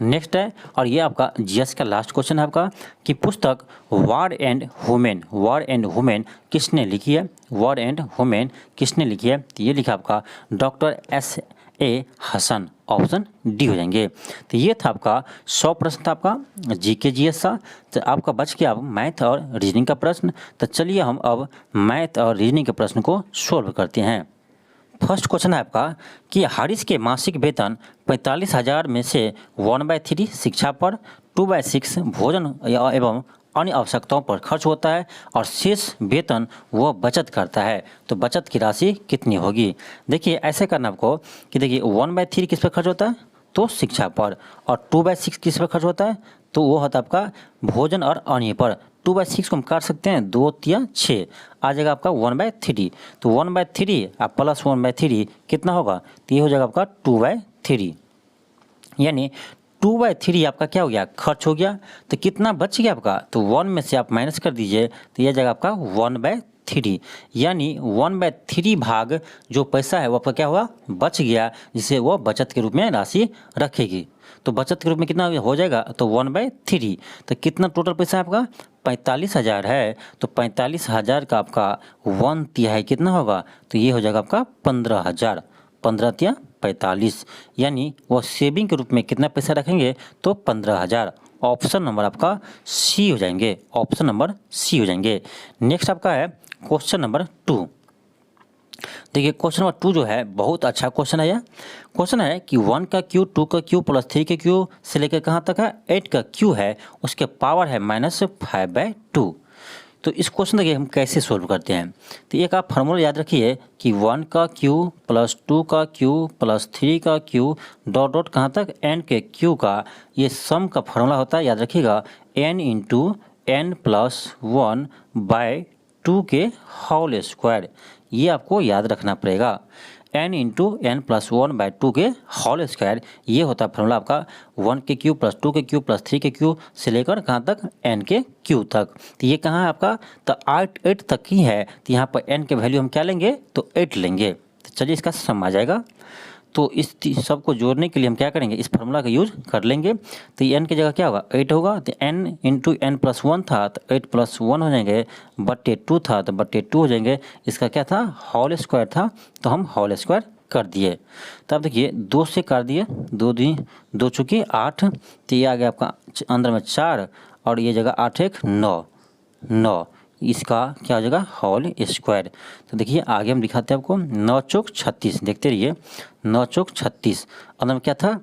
नेक्स्ट है और ये आपका जीएस का लास्ट क्वेश्चन है आपका कि पुस्तक वार एंड वुमेन किसने लिखी है? तो ये लिखा आपका doctor S.A. Hasan, option D हो जाएंगे। तो ये था आपका 100 प्रश्न था आपका जीके जीएस का। तो आपका बच गया अब मैथ और रीजनिंग का प्रश्न। तो चलिए हम अब मैथ और रीजनिंग के प्रश्न को सोल्व करते हैं। फर्स्ट क्वेश्चन है आपका कि हारिस के मासिक वेतन 45,000 में से 1/3 शिक्षा पर, 2/6 भोजन एवं अन्य आवश्यकताओं पर खर्च होता है और शेष वेतन वह बचत करता है। तो बचत की राशि कितनी होगी? देखिए ऐसे करना आपको कि देखिए 1/3 किस पर खर्च होता है? तो शिक्षा पर। और 2/6 किस पर खर्च होता है? तो वो होता है आपका भोजन और अन्य पर। 2/6 को हम काट सकते हैं, 2 या 6 आ जाएगा आपका 1/3। तो 1/3 आप प्लस 1/3 कितना होगा? तो ये हो जाएगा आपका 2/3। यानी 2/3 आपका क्या हो गया? खर्च हो गया। तो कितना बच गया आपका? तो 1 में से आप माइनस कर दीजिए, तो यह जाएगा आपका 1/3। यानी 1/3 भाग जो पैसा है वो आपका क्या हुआ? बच गया, जिसे वो बचत के रूप में राशि रखेगी। तो बचत के रूप में कितना हो जाएगा? तो 1/3। तो कितना टोटल पैसा है आपका? 45,000 है। तो 45,000 का आपका 1/3 कितना होगा? तो ये हो जाएगा आपका 15,000। 15 या 45, यानी वो सेविंग के रूप में कितना पैसा रखेंगे? तो 15,000। ऑप्शन नंबर आपका सी हो जाएंगे, ऑप्शन नंबर सी हो जाएंगे। नेक्स्ट आपका है क्वेश्चन नंबर 2। देखिए क्वेश्चन नंबर 2 जो है बहुत अच्छा क्वेश्चन है। यह क्वेश्चन है कि 1 का क्यू, 2 का क्यू प्लस 3 का क्यू से लेकर कहाँ तक है? 8 का क्यू है, उसके पावर है -5/2। तो इस क्वेश्चन देखिए हम कैसे सोल्व करते हैं। तो एक आप फार्मूला याद रखिए कि 1 का क्यू प्लस 2 का क्यू प्लस 3 का क्यू डॉट डॉट कहाँ तक? n के क्यू का ये सम का फार्मूला होता है, याद रखिएगा n × n+1/2 के होल स्क्वायर। ये आपको याद रखना पड़ेगा, n × n+1/2 के होल स्क्वायर। ये होता है फॉर्मूला आपका 1 के क्यू प्लस 2 के क्यू प्लस 3 के क्यू से लेकर कहाँ तक? n के क्यू तक। तो ये कहाँ है आपका? तो 8 तक ही है। तो यहाँ पर n के वैल्यू हम क्या लेंगे? तो 8 लेंगे। तो चलिए इसका सम आ जाएगा। तो इस सब को जोड़ने के लिए हम क्या करेंगे? इस फार्मूला का यूज कर लेंगे। तो n की जगह क्या होगा? 8 होगा। तो n × n+1 था तो 8 + 1 हो जाएंगे, बट्टे 2 था तो बट्टे 2 हो जाएंगे। इसका क्या था? होल स्क्वायर था, तो हम होल स्क्वायर कर दिए। तो अब देखिए 2 से कर दिए, 2 चुकी 8। तो ये आ गया आपका अंदर में 4 और ये जगह 8 × 1 = 9। इसका क्या हो जाएगा होल स्क्वायर। तो देखिए आगे हम दिखाते हैं आपको 9 चौक 36, देखते रहिए 9 चौक 36, अंदर में क्या था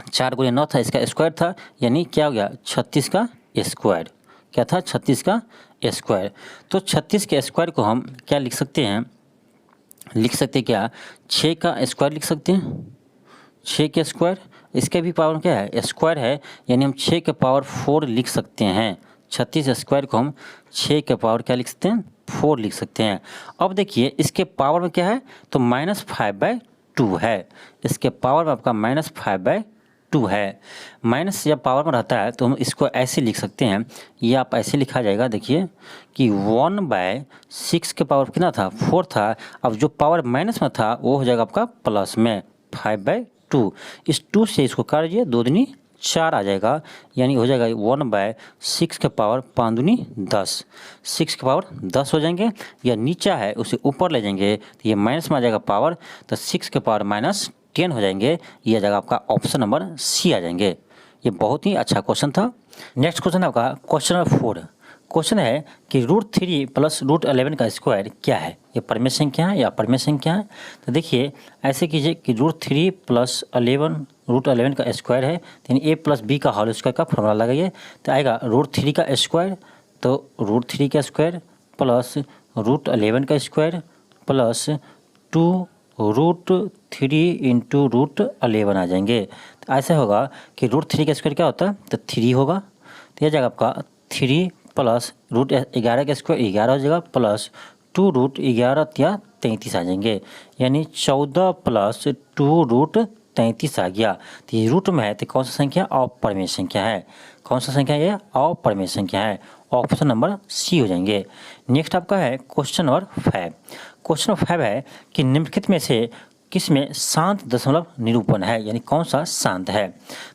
4 गुणे 9 था, इसका स्क्वायर था, यानी क्या हो गया 36 का स्क्वायर। क्या था 36 का स्क्वायर। तो 36 के स्क्वायर को हम क्या लिख सकते हैं, लिख सकते हैं क्या 6 का स्क्वायर लिख सकते हैं, 6 के स्क्वायर, इसके भी पावर क्या है स्क्वायर है, यानी हम 6 के पावर 4 लिख सकते हैं। 36 स्क्वायर को हम 6 के पावर क्या लिख सकते हैं 4 लिख सकते हैं। अब देखिए इसके पावर में क्या है तो -5/2 है, इसके पावर में आपका -5/2 है। माइनस जब पावर में रहता है तो हम इसको ऐसे लिख सकते हैं, ये आप ऐसे लिखा जाएगा, देखिए कि 1/6 के पावर कितना था 4 था, अब जो पावर माइनस में था वो हो जाएगा आपका प्लस में 5/2। इस 2 से इसको काट दीजिए, 2 दूनी 4 आ जाएगा, यानी हो जाएगा 1/6 के पावर 5 दूनी 10, 6 के पावर 10 हो जाएंगे। यह नीचा है उसे ऊपर ले जाएंगे तो ये माइनस में आ जाएगा पावर, तो 6 के पावर -10 हो जाएंगे, ये जगह आपका ऑप्शन नंबर सी आ जाएंगे। ये बहुत ही अच्छा क्वेश्चन था। नेक्स्ट क्वेश्चन है आपका क्वेश्चन नंबर 4। क्वेश्चन है कि √3 + √11 का स्क्वायर क्या है, ये परिमेय संख्या है या अपरिमेय संख्या है। तो देखिए ऐसे कीजिए कि √3 + 11 का स्क्वायर है, यानी a + b का होल स्क्वायर का फॉर्मूला लगाइए, तो आएगा √3 का स्क्वायर, तो √3 का स्क्वायर प्लस √11 का स्क्वायर प्लस 2√3 × √11 आ जाएंगे। तो ऐसा होगा कि √3 का स्क्वायर क्या होता है तो 3 होगा, तो यह जाएगा आपका 3 प्लस √11 का स्क्वायर 11 हो जाएगा, प्लस 2√11 या 33 आ जाएंगे, यानी 14 प्लस 2√33 आ गया। तो ये रूट में है तो कौन सा संख्या अपरिमेय संख्या है, कौन सा संख्या ये अपरिमेय संख्या है, ऑप्शन नंबर सी हो जाएंगे। नेक्स्ट आपका है क्वेश्चन नंबर 5। क्वेश्चन नंबर 5 है कि निम्नलिखित में से किस में शांत दशमलव निरूपण है, यानी कौन सा शांत है।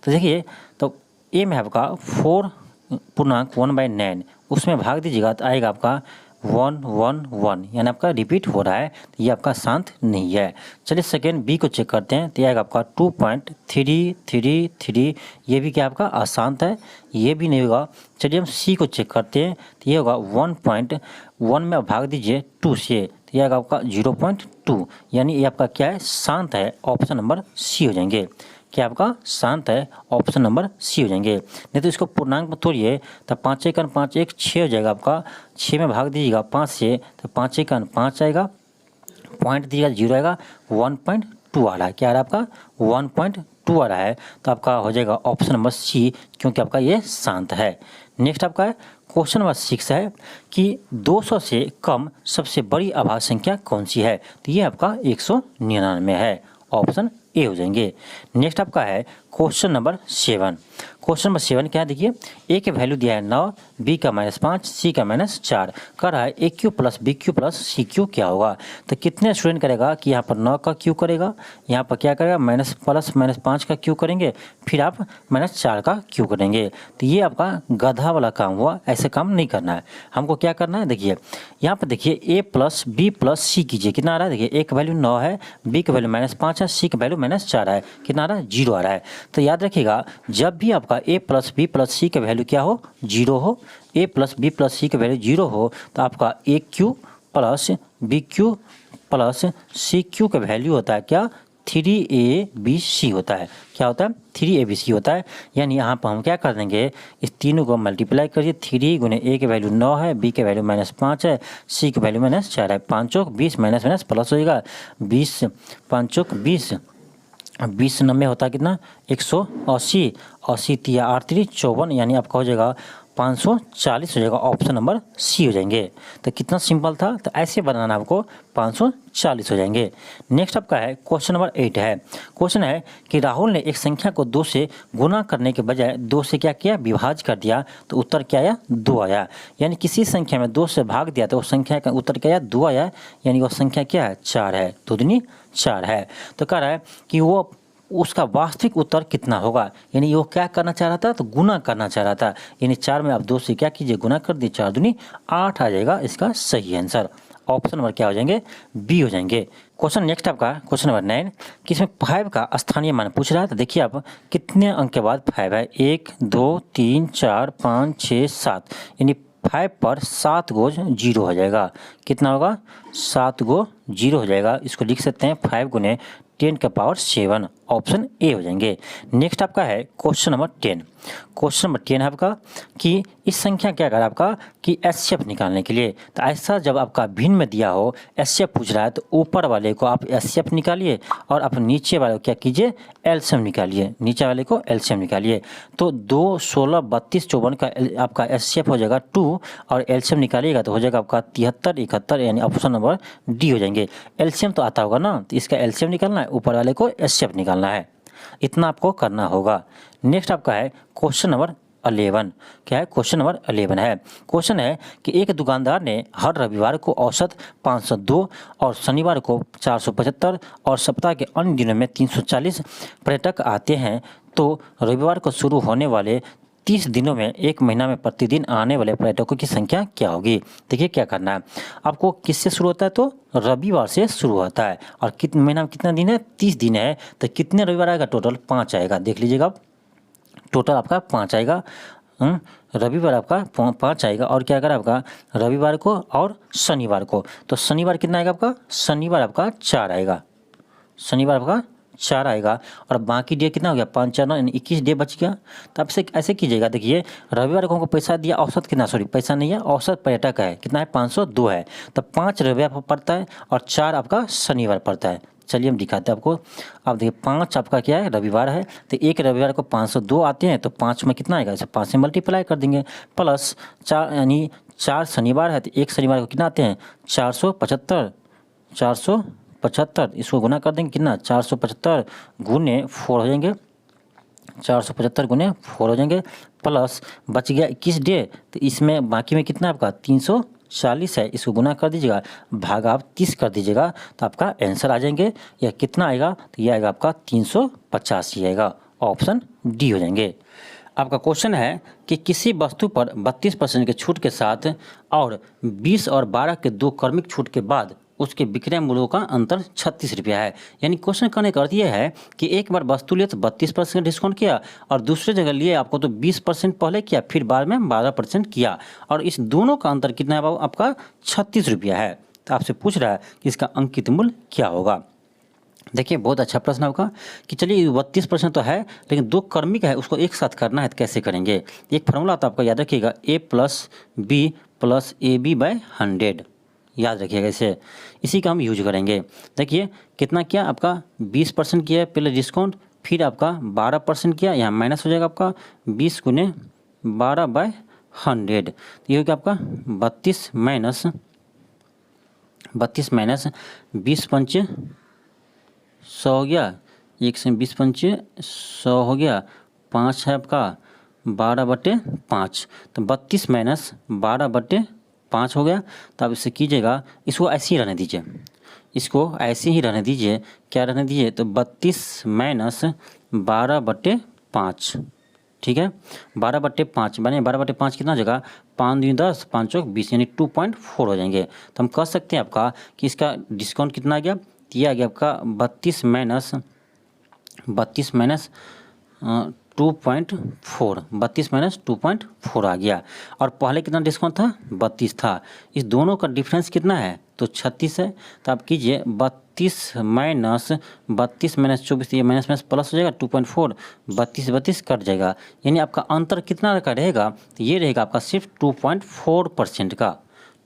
तो देखिए तो ए में आपका 4.1/9, उसमें भाग दीजिएगा तो आएगा आपका 111, यानी आपका रिपीट हो रहा है, तो ये आपका शांत नहीं है। चलिए सेकेंड बी को चेक करते हैं, तो ये आएगा आपका 2.333, ये भी क्या आपका अशांत है, ये भी नहीं होगा। चलिए हम सी को चेक करते हैं, तो ये होगा 1.1 में भाग दीजिए 2 से, तो ये आएगा आपका 0.2, यानी ये आपका क्या है शांत है, ऑप्शन नंबर सी हो जाएंगे। क्या आपका शांत है, ऑप्शन नंबर सी हो जाएंगे। नहीं तो इसको पूर्णांक में तोड़िए तो 5 × 5 = 6 हो जाएगा आपका, 6 में भाग दीजिएगा 5 से तो 5 × 5 आएगा, पॉइंट दीजिएगा 0 आएगा, 1.2 आ रहा है, क्या आ रहा है आपका 1.2 आ रहा है, तो आपका हो जाएगा ऑप्शन नंबर सी, क्योंकि आपका ये शांत है। नेक्स्ट आपका है क्वेश्चन नंबर 6 है कि 200 से कम सबसे बड़ी अभाज्य संख्या कौन सी है, तो ये आपका 199 है, ऑप्शन ए हो जाएंगे। नेक्स्ट आपका है क्वेश्चन नंबर 7। क्वेश्चन नंबर 7 क्या है देखिए, ए के वैल्यू दिया है 9, बी का -5, सी का -4, कह रहा है AQ + BQ + CQ क्या होगा। तो कितने स्टूडेंट करेगा कि यहाँ पर 9 का क्यू करेगा, यहाँ पर क्या करेगा -5 का क्यू करेंगे, फिर आप -4 का क्यू करेंगे। तो ये आपका गधा वाला काम हुआ, ऐसे काम नहीं करना है। हमको क्या करना है देखिए, यहाँ पर देखिए A + B + C कीजिए, कितना आ रहा है देखिए, A का वैल्यू 9 है, B का वैल्यू -5 है, C का वैल्यू -4 है, कितना आ रहा है 0 आ रहा है। तो याद रखिएगा जब भी आपका A + B + C का वैल्यू क्या हो 0 हो, A + B + C का वैल्यू 0 हो, तो आपका AQ + BQ + CQ का वैल्यू होता है क्या 3ABC होता है, क्या होता है 3ABC होता है। यानी यहाँ पर हम क्या कर देंगे, इस तीनों को मल्टीप्लाई करिए, 3 × A के वैल्यू 9 है, B के वैल्यू -5 है, C के वैल्यू -4 है, 5 चौक 20 माइनस प्लस हो जाएगा, 20 5 चौक 20, 20 90 होता है कितना 180, 80 × 8 = 54, यानी आपका हो जाएगा 540 हो जाएगा, ऑप्शन नंबर सी हो जाएंगे। तो कितना सिंपल था, तो ऐसे बनाना आपको 540 हो जाएंगे। नेक्स्ट आपका है क्वेश्चन नंबर 8 है। क्वेश्चन है कि राहुल ने एक संख्या को 2 से गुना करने के बजाय 2 से क्या किया विभाज्य कर दिया, तो उत्तर क्या आया 2 आया। यानी किसी संख्या में 2 से भाग दिया तो उस संख्या का उत्तर क्या आया 2 आया, यानी वह संख्या क्या है 4 है, 2 दूनी 4 है। तो कह रहा है कि वो उसका वास्तविक उत्तर कितना होगा, यानी वो क्या करना चाह रहा था तो गुना करना चाह रहा था, यानी 4 में आप 2 से क्या कीजिए गुना कर दिए, 4 दूनी 8 आ जाएगा, इसका सही आंसर ऑप्शन नंबर क्या हो जाएंगे बी हो जाएंगे। क्वेश्चन नेक्स्ट आपका क्वेश्चन नंबर 9 कि इसमें 5 का स्थानीय मान पूछ रहा है। तो देखिए आप कितने अंक के बाद 5 है, 1 2 3 4 5 6 7, यानी 5 पर 7 गो 0 हो जाएगा। कितना होगा? 7 गो 0 हो जाएगा। इसको लिख सकते हैं 5 गुने 10 का पावर 7, ऑप्शन ए हो जाएंगे। नेक्स्ट आपका है क्वेश्चन नंबर 10। क्वेश्चन नंबर 10 है आपका कि इस संख्या क्या कर आपका कि एचसीएफ निकालने के लिए, तो ऐसा जब आपका भिन्न में दिया हो, एचसीएफ पूछ रहा है, तो ऊपर वाले को आप एचसीएफ निकालिए और आप नीचे वाले को क्या कीजिए? एलसीएम निकालिए। नीचे वाले को एलसीएम निकालिए। तो 2, 16, 32, 54 का आपका एचसीएफ हो जाएगा 2 और एलसीएम निकालिएगा तो हो जाएगा आपका 73, 71, यानी ऑप्शन नंबर डी हो जाएंगे। एलसीएम तो आता होगा ना, तो इसका एलसीएम निकालना है, ऊपर वाले को एचसीएफ निकालना है। इतना आपको करना होगा। नेक्स्ट आपका है क्वेश्चन नंबर 11। क्या है? क्वेश्चन नंबर 11 है। क्वेश्चन है कि एक दुकानदार ने हर रविवार को औसत 502 और शनिवार को 475 और सप्ताह के अन्य दिनों में 340 पर्यटक आते हैं, तो रविवार को शुरू होने वाले 30 दिनों में एक महीना में प्रतिदिन आने वाले पर्यटकों की संख्या क्या होगी? देखिए क्या करना है आपको। किससे शुरू होता है? तो रविवार से शुरू होता है। और कितने महीना में कितना दिन है? 30 दिन है। तो कितने रविवार आएगा? टोटल 5 आएगा। देख लीजिएगा आप, टोटल आपका 5 आएगा। रविवार आपका 5 आएगा। और क्या करें आपका? रविवार को और शनिवार को। तो शनिवार कितना आएगा आपका? शनिवार आपका 4 आएगा। शनिवार आपका 4 आएगा। और बाकी डे कितना हो गया? 5, 4, 9, यानी 21 डे बच गया। तो आपसे ऐसे कीजिएगा, देखिए रविवार को हमको पैसा दिया, औसत कितना, सॉरी पैसा नहीं है, औसत पर्यटक है कितना है? 502 है। तो 5 रविवार पड़ता है और 4 आपका शनिवार पड़ता है। चलिए हम दिखाते हैं आपको। आप देखिए 5 आपका क्या है? रविवार है। तो एक रविवार को 502 आते हैं, तो 5 में कितना आएगा? इसे 5 से मल्टीप्लाई कर देंगे, प्लस 4, यानी 4 शनिवार है, तो एक शनिवार को कितना आते हैं? 475। 475 इसको गुना कर देंगे, कितना? 475 गुने 4 हो जाएंगे। 475 गुने 4 हो जाएंगे, प्लस बच गया 21 डे। तो इसमें बाकी में कितना आपका? 340 है। इसको गुना कर दीजिएगा, भागा आप 30 कर दीजिएगा, तो आपका आंसर आ जाएंगे। यह कितना आएगा? तो यह आएगा आपका 350 ही आएगा। ऑप्शन डी हो जाएंगे। आपका क्वेश्चन है कि किसी वस्तु पर 32% के छूट के साथ और 20 और 12 के 2 क्रमिक छूट के बाद उसके विक्रय मूल्यों का अंतर 36 रुपया है। यानी क्वेश्चन करने का अर्थ यह है कि एक बार वस्तु लिए तो 32% डिस्काउंट किया, और दूसरे जगह लिए आपको तो 20% पहले किया, फिर बाद में 12% किया, और इस दोनों का अंतर कितना है आपका? 36 रुपया है। तो आपसे पूछ रहा है कि इसका अंकित मूल्य क्या होगा। देखिए बहुत अच्छा प्रश्न आपका कि चलिए 32% तो है, लेकिन 2 क्रमिक है, उसको एक साथ करना है, तो कैसे करेंगे? एक फार्मूला तो आपका याद रखिएगा, a + b + ab/100, याद रखिएगा इसे। इसी का हम यूज करेंगे। देखिए कितना किया आपका? 20% किया पहले डिस्काउंट, फिर आपका 12% किया, यहाँ माइनस हो जाएगा आपका 20 गुने 12/100। तो ये हो गया आपका 32 माइनस 20 पंचे 100 हो गया, 1 से 20 पंचे 100 हो गया, 5 है आपका 12/5। तो 32 माइनस 12/5 हो गया। तो आप इसे कीजिएगा, इसको ऐसे ही रहने दीजिए, इसको ऐसे ही रहने दीजिए। क्या रहने दीजिए? तो 32 माइनस 12/5, ठीक है। 12/5 बने, 12/5 कितना जगह? 5 दूनी 10, 5 चौक 20, यानी 2.4 हो जाएंगे। तो हम कह सकते हैं आपका कि इसका डिस्काउंट कितना आ गया? ये आ गया आपका 32 माइनस 2.4, 32 माइनस 2.4 आ गया। और पहले कितना डिस्काउंट था? 32 था। इस दोनों का डिफरेंस कितना है? तो 36 है। तो आप कीजिए 32 माइनस 24, ये माइनस माइनस प्लस हो जाएगा 2.4, 32 कट जाएगा, यानी आपका अंतर कितना का रहेगा? तो ये रहेगा आपका सिर्फ 2.4% का,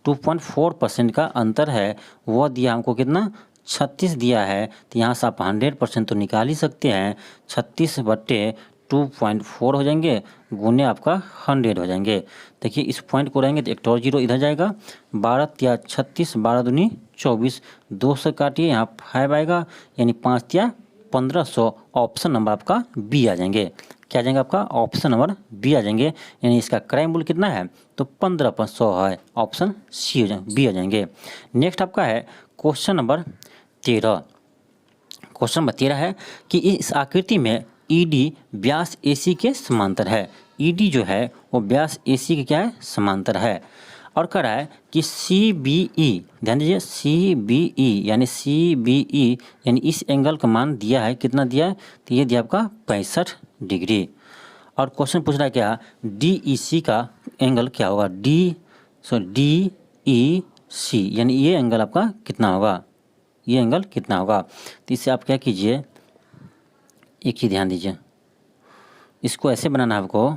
2.4% का अंतर है। वह दिया हमको कितना? 36 दिया है। तो यहाँ से आप 100% तो निकाल ही सकते हैं। 36/2.4 हो जाएंगे, गुने आपका 100 हो जाएंगे। देखिए इस पॉइंट को रहेंगे तो एक और जीरो इधर जाएगा, 12 या 36, 12 दूनी 24, 2 से काटिए, यहाँ 5 आएगा, यानी 5 या 1500। ऑप्शन नंबर आपका बी आ जाएंगे। क्या आ जाएंगे? आपका ऑप्शन नंबर बी आ जाएंगे। यानी इसका क्रय मूल्य कितना है? तो 1500 है। ऑप्शन सी हो जाएंगे, बी आ जाएंगे। नेक्स्ट आपका है क्वेश्चन नंबर 13। क्वेश्चन नंबर 13 है कि इस आकृति में ईडी व्यास एसी के समांतर है। ईडी जो है वो व्यास एसी के क्या है? समांतर है। और कह रहा है कि CBE, ध्यान दीजिए CBE यानी इस एंगल का मान दिया है, कितना दिया है? तो ये दिया आपका 65 डिग्री। और क्वेश्चन पूछ रहा है क्या? DEC का एंगल क्या होगा? DEC, यानी ये एंगल आपका कितना होगा, ये एंगल कितना होगा। तो इससे आप क्या कीजिए, एक चीज़ ध्यान दीजिए, इसको ऐसे बनाना है आपको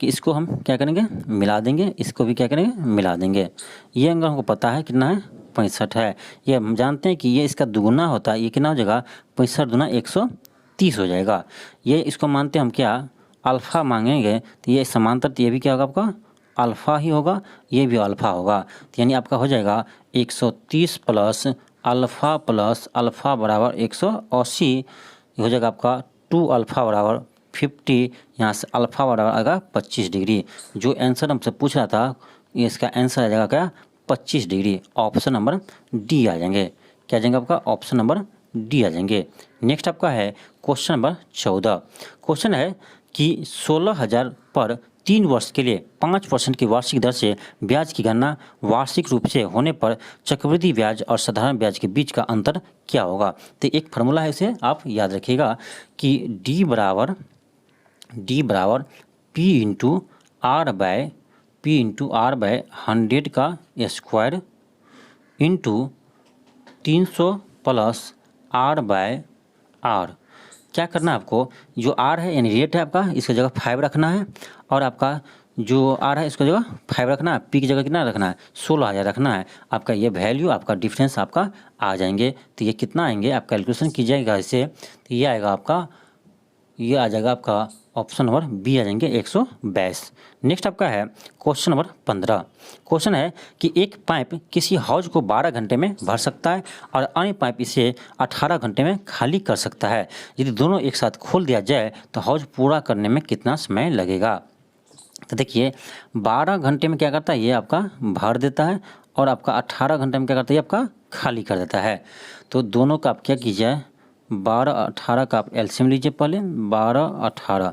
कि इसको हम क्या करेंगे, मिला देंगे, इसको भी क्या करेंगे, मिला देंगे। ये एंगल हमको पता है कितना है, 65 है। ये हम जानते हैं कि ये इसका दुगुना होता है, ये कितना हो जाएगा, 65 दूना 130 हो जाएगा। ये इसको मानते हैं हम क्या, अल्फ़ा मांगेंगे, तो ये समांतर, तो ये भी क्या होगा आपका अल्फ़ा ही होगा, ये भी अल्फ़ा होगा। तो यानी आपका हो जाएगा 130 प्लस अल्फ़ा बराबर 180, हो जाएगा आपका 2 अल्फ़ा बराबर 50, यहाँ से अल्फ़ा बराबर आएगा 25 डिग्री। जो आंसर हमसे पूछ रहा था, ये इसका आंसर आ जाएगा क्या, 25 डिग्री। ऑप्शन नंबर डी आ जाएंगे। क्या आ जाएंगे आपका, ऑप्शन नंबर डी आ जाएंगे। नेक्स्ट आपका है क्वेश्चन नंबर 14। क्वेश्चन है कि 16,000 पर 3 वर्ष के लिए 5% की वार्षिक दर से ब्याज की गणना वार्षिक रूप से होने पर चक्रवृद्धि ब्याज और साधारण ब्याज के बीच का अंतर क्या होगा। तो एक फार्मूला है, इसे आप याद रखिएगा कि D बराबर P इंटू आर बाय 100 का square into 300 plus R by R। क्या करना है आपको, जो R है यानी रेट है आपका, इसकी जगह 5 रखना है, और आपका जो R है इसको जगह 5 रखना है, P की जगह कितना रखना है, 16,000 रखना है। आपका ये वैल्यू, आपका डिफरेंस आपका आ जाएंगे। तो ये कितना आएंगे, आप कैलकुलेशन कीजिएगा इसे, तो ये आएगा आपका, ये आ जाएगा आपका ऑप्शन नंबर बी आ जाएंगे 122। नेक्स्ट आपका है क्वेश्चन नंबर 15। क्वेश्चन है कि एक पाइप किसी हौज को 12 घंटे में भर सकता है और अन्य पाइप इसे 18 घंटे में खाली कर सकता है। यदि दोनों एक साथ खोल दिया जाए तो हौज पूरा करने में कितना समय लगेगा। तो देखिए 12 घंटे में क्या करता है, ये आपका भर देता है, और आपका 18 घंटे में क्या करता है, ये आपका खाली कर देता है। तो दोनों का आप क्या कीजिए, 12-18 का आप एलसीएम लीजिए पहले, 12-18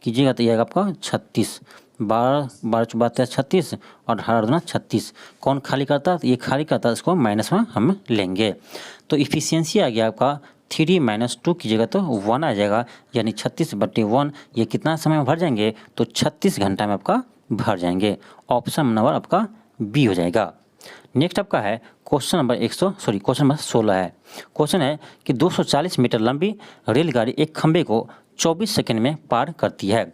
कीजिएगा तो ये आएगा आपका 36। 12-12 36 और 18 36। कौन खाली करता है, तो ये खाली करता है, इसको माइनस में हम लेंगे। तो इफिशियंसी आ गया आपका 3 - 2 कीजिएगा तो 1 आ जाएगा, यानी 36/1। ये कितना समय में भर जाएंगे, तो 36 घंटा में आपका भर जाएंगे। ऑप्शन नंबर आपका बी हो जाएगा। नेक्स्ट आपका है क्वेश्चन नंबर क्वेश्चन नंबर 16 है। क्वेश्चन है कि 240 मीटर लंबी रेलगाड़ी एक खंबे को 24 सेकंड में पार करती है,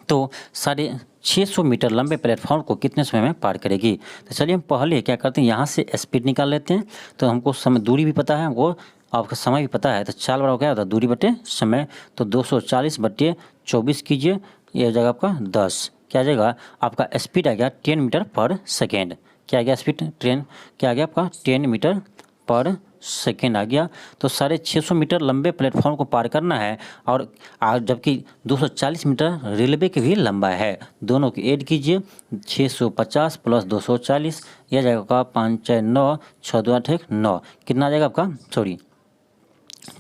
तो 650 मीटर लंबे प्लेटफॉर्म को कितने समय में पार करेगी। तो चलिए हम पहले क्या करते हैं, यहाँ से स्पीड निकाल लेते हैं। तो हमको समय, दूरी भी पता है हमको, आपका समय भी पता है। तो 4 बराबर क्या होता है, दूरी बटे समय। तो 240/24 कीजिए, ये हो जाएगा आपका 10। क्या आ जाएगा, आपका स्पीड आ गया 10 मीटर पर सेकेंड। क्या आ गया स्पीड, ट्रेन क्या आ गया आपका 10 मीटर पर सेकेंड आ गया। तो 650 मीटर लंबे प्लेटफॉर्म को पार करना है, और जबकि 240 मीटर रेलवे के भी लंबा है। दोनों की ऐड कीजिए, 650 प्लस 240, यह जाएगा आपका 5 - 9, 6 - 2 = 8 9। कितना आ जाएगा आपका, 6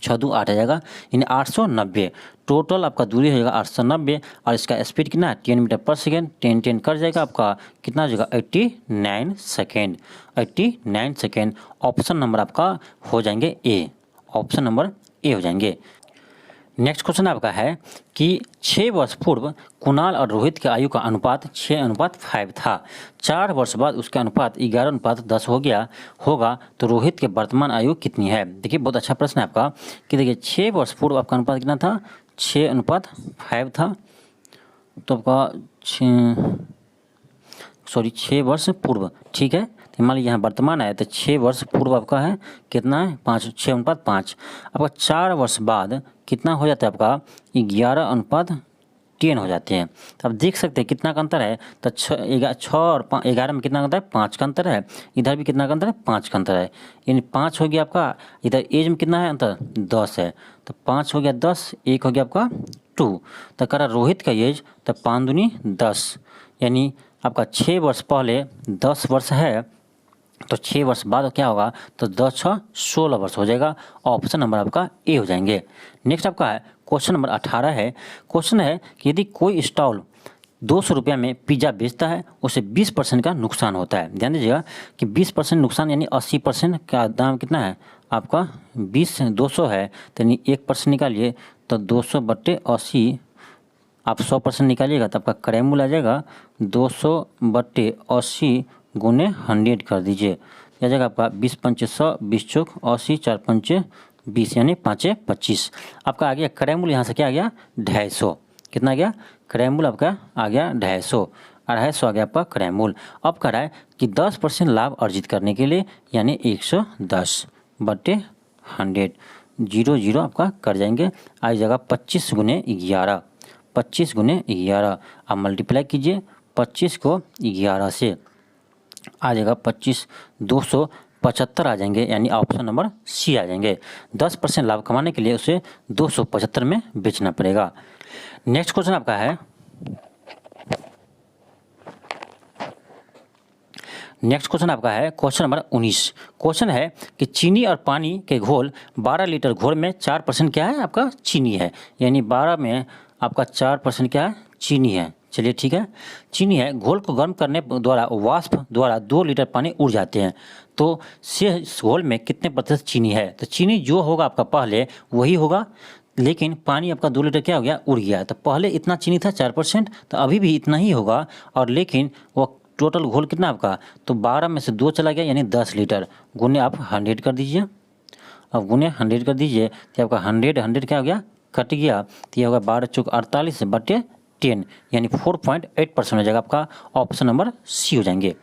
- 2 8 आ जाएगा, यानी 890। टोटल आपका दूरी हो जाएगा 890, और इसका स्पीड कितना है 10 मीटर पर सेकेंड। 10 कर जाएगा आपका, कितना हो जाएगा 89 सेकेंड। 89 सेकेंड। ऑप्शन नंबर आपका हो जाएंगे ए, ऑप्शन नंबर ए हो जाएंगे। नेक्स्ट क्वेश्चन आपका है कि 6 वर्ष पूर्व कुणाल और रोहित के आयु का अनुपात 6:5 था। 4 वर्ष बाद उसका अनुपात 11:10 हो गया होगा, तो रोहित के वर्तमान आयु कितनी है। देखिए बहुत अच्छा प्रश्न है आपका, कि देखिए 6 वर्ष पूर्व आपका अनुपात कितना था, 6:5 था। तो आपका 6 वर्ष पूर्व, ठीक है। तो मान लीजिए यहाँ वर्तमान है, तो 6 वर्ष पूर्व आपका है कितना है, 6:5। आपका 4 वर्ष बाद कितना हो जाता है आपका, 11:10 हो जाते हैं। तो आप देख सकते हैं कितना का अंतर है। तो 6 और 11 में कितना का अंतर है, 5 का अंतर है। इधर भी कितना का अंतर है, 5 का अंतर है, यानी 5 हो गया आपका। इधर एज में कितना है अंतर, 10 है। तो 5 हो गया 10, 1 हो गया आपका 2। तो कह रहा रोहित का एज, तो 5 दूनी 10, यानी आपका 6 वर्ष पहले 10 वर्ष है, तो 6 वर्ष बाद क्या होगा, तो 10 - 6 16 वर्ष हो जाएगा। ऑप्शन नंबर आपका ए हो जाएंगे। नेक्स्ट आपका है क्वेश्चन नंबर 18 है। क्वेश्चन है कि यदि कोई स्टॉल 200 रुपये में पिज़्ज़ा बेचता है, उसे 20% का नुकसान होता है। ध्यान दीजिएगा कि 20% नुकसान, यानी 80% का दाम कितना है आपका, 200 है, तो यानी 1% निकालिए, तो 200/80 आप 100% निकालिएगा, तो आपका क्रय मूल्य आ जाएगा 200/80 गुने 100 कर दीजिए, क्या जाएगा आपका 20 पंचे 100, 20 चौक 80, 4 पंचे 20 यानी 5 25। आपका आ गया क्रय मूल्य, यहाँ से क्या आ गया 250। कितना आ गया क्रय मूल्य आपका आ गया 250, 250 आ गया आपका क्रय मूल्य। अब कह रहा है कि 10% लाभ अर्जित करने के लिए यानी 110/100, 0 आपका कर जाएंगे, आ जाएगा 25 गुने 11, 25 गुने 11। आप मल्टीप्लाई कीजिए 25 को 11 से, आ जाएगा 25, 275 आ जाएंगे, यानी ऑप्शन नंबर सी आ जाएंगे। 10% लाभ कमाने के लिए उसे 275 में बेचना पड़ेगा। नेक्स्ट क्वेश्चन आपका है, क्वेश्चन नंबर 19। क्वेश्चन है कि चीनी और पानी के घोल 12 लीटर घोल में 4% क्या है आपका चीनी है, यानी 12 में आपका 4% क्या है चीनी है। चलिए ठीक है, चीनी है। घोल को गर्म करने द्वारा वाष्प द्वारा 2 लीटर पानी उड़ जाते हैं, तो इस घोल में कितने प्रतिशत चीनी है। तो चीनी जो होगा आपका पहले वही होगा, लेकिन पानी आपका 2 लीटर क्या हो गया उड़ गया। तो पहले इतना चीनी था 4%, तो अभी भी इतना ही होगा, और लेकिन वो टोटल घोल कितना आपका, तो 12 में से 2 चला गया यानी 10 लीटर, गुने आप 100 कर दीजिए। अब गुने 100 कर दीजिए तो आपका 100 क्या हो गया कट गया, तो ये होगा 12 चौक 48/10 यानी 4.8% हो जाएगा। आपका ऑप्शन नंबर सी हो जाएंगे।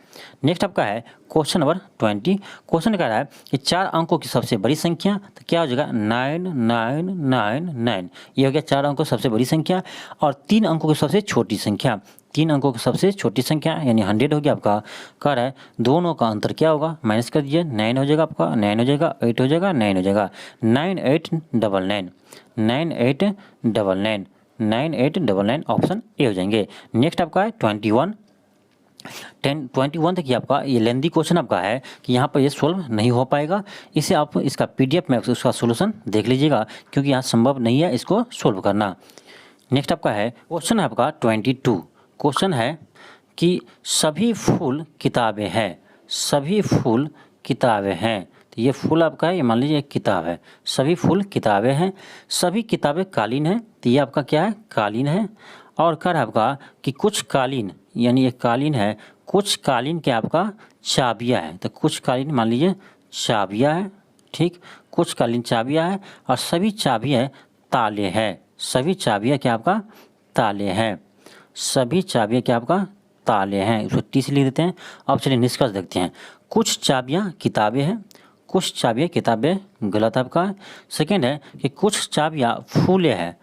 नेक्स्ट आपका है क्वेश्चन नंबर 20। क्वेश्चन कह रहा है कि 4 अंकों की सबसे बड़ी संख्या, तो क्या हो जाएगा 9999। ये हो गया 4 अंकों की सबसे बड़ी संख्या, और 3 अंकों की सबसे छोटी संख्या, 3 अंकों की सबसे छोटी संख्या यानी 100 हो गया आपका। कह रहा है दोनों का अंतर क्या होगा, माइनस कर दीजिए, 9 हो जाएगा आपका, 9 हो जाएगा, 8 हो जाएगा, 9 हो जाएगा, 9899, 9899, 9899 ऑप्शन ए हो जाएंगे। नेक्स्ट आपका है 21। 21 देखिए आपका ये लेंदी क्वेश्चन आपका है कि यहाँ पर ये सोल्व नहीं हो पाएगा, इसे आप इसका PDF में उसका सोल्यूशन देख लीजिएगा, क्योंकि यहाँ संभव नहीं है इसको सोल्व करना। नेक्स्ट आपका है क्वेश्चन आपका 22। क्वेश्चन है कि सभी फूल किताबें हैं, सभी फूल किताबें हैं। तो ये फूल आपका है, ये मान लीजिए एक किताब है, सभी फूल किताबें हैं, सभी किताबें कालीन हैं, तो ये आपका क्या है कालीन है। और कर आपका कि कुछ कालीन, यानी एक कालीन है, कुछ कालीन के आपका चाबियाँ हैं, तो कुछ कालीन मान लीजिए चाबियाँ हैं, ठीक, कुछ कालीन चाबियाँ हैं, और सभी चाबियाँ ताले हैं, सभी चाबियाँ क्या आपका ताले हैं, सभी चाबियाँ क्या आपका ताले हैं, उसको टी से लिख देते हैं। अब चलिए निष्कर्ष देखते हैं। कुछ चाबियाँ किताबें हैं, कुछ चाबियाँ किताबें गलत आपका। सेकेंड है कि कुछ चाबियाँ फूले हैं,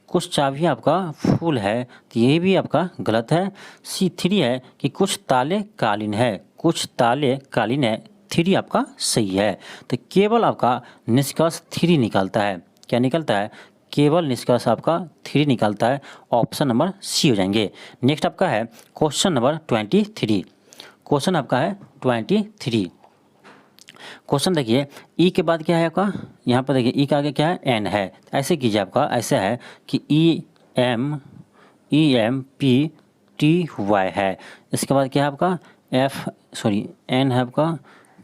कुछ चाबियाँ आपका फूल है, तो ये भी आपका गलत है। C3 है कि कुछ ताले कालीन है, कुछ ताले कालीन है, 3 आपका सही है। तो केवल आपका निष्कर्ष 3 निकलता है, क्या निकलता है केवल निष्कर्ष आपका 3 निकलता है, ऑप्शन नंबर सी हो जाएंगे। नेक्स्ट आपका है क्वेश्चन नंबर 23। क्वेश्चन आपका है 23। क्वेश्चन देखिए ई के बाद क्या है आपका, यहाँ पर देखिए ई का आगे क्या है एन है, ऐसे कीजिए आपका ऐसा है कि EMPTY है, इसके बाद क्या है आपका एन है आपका,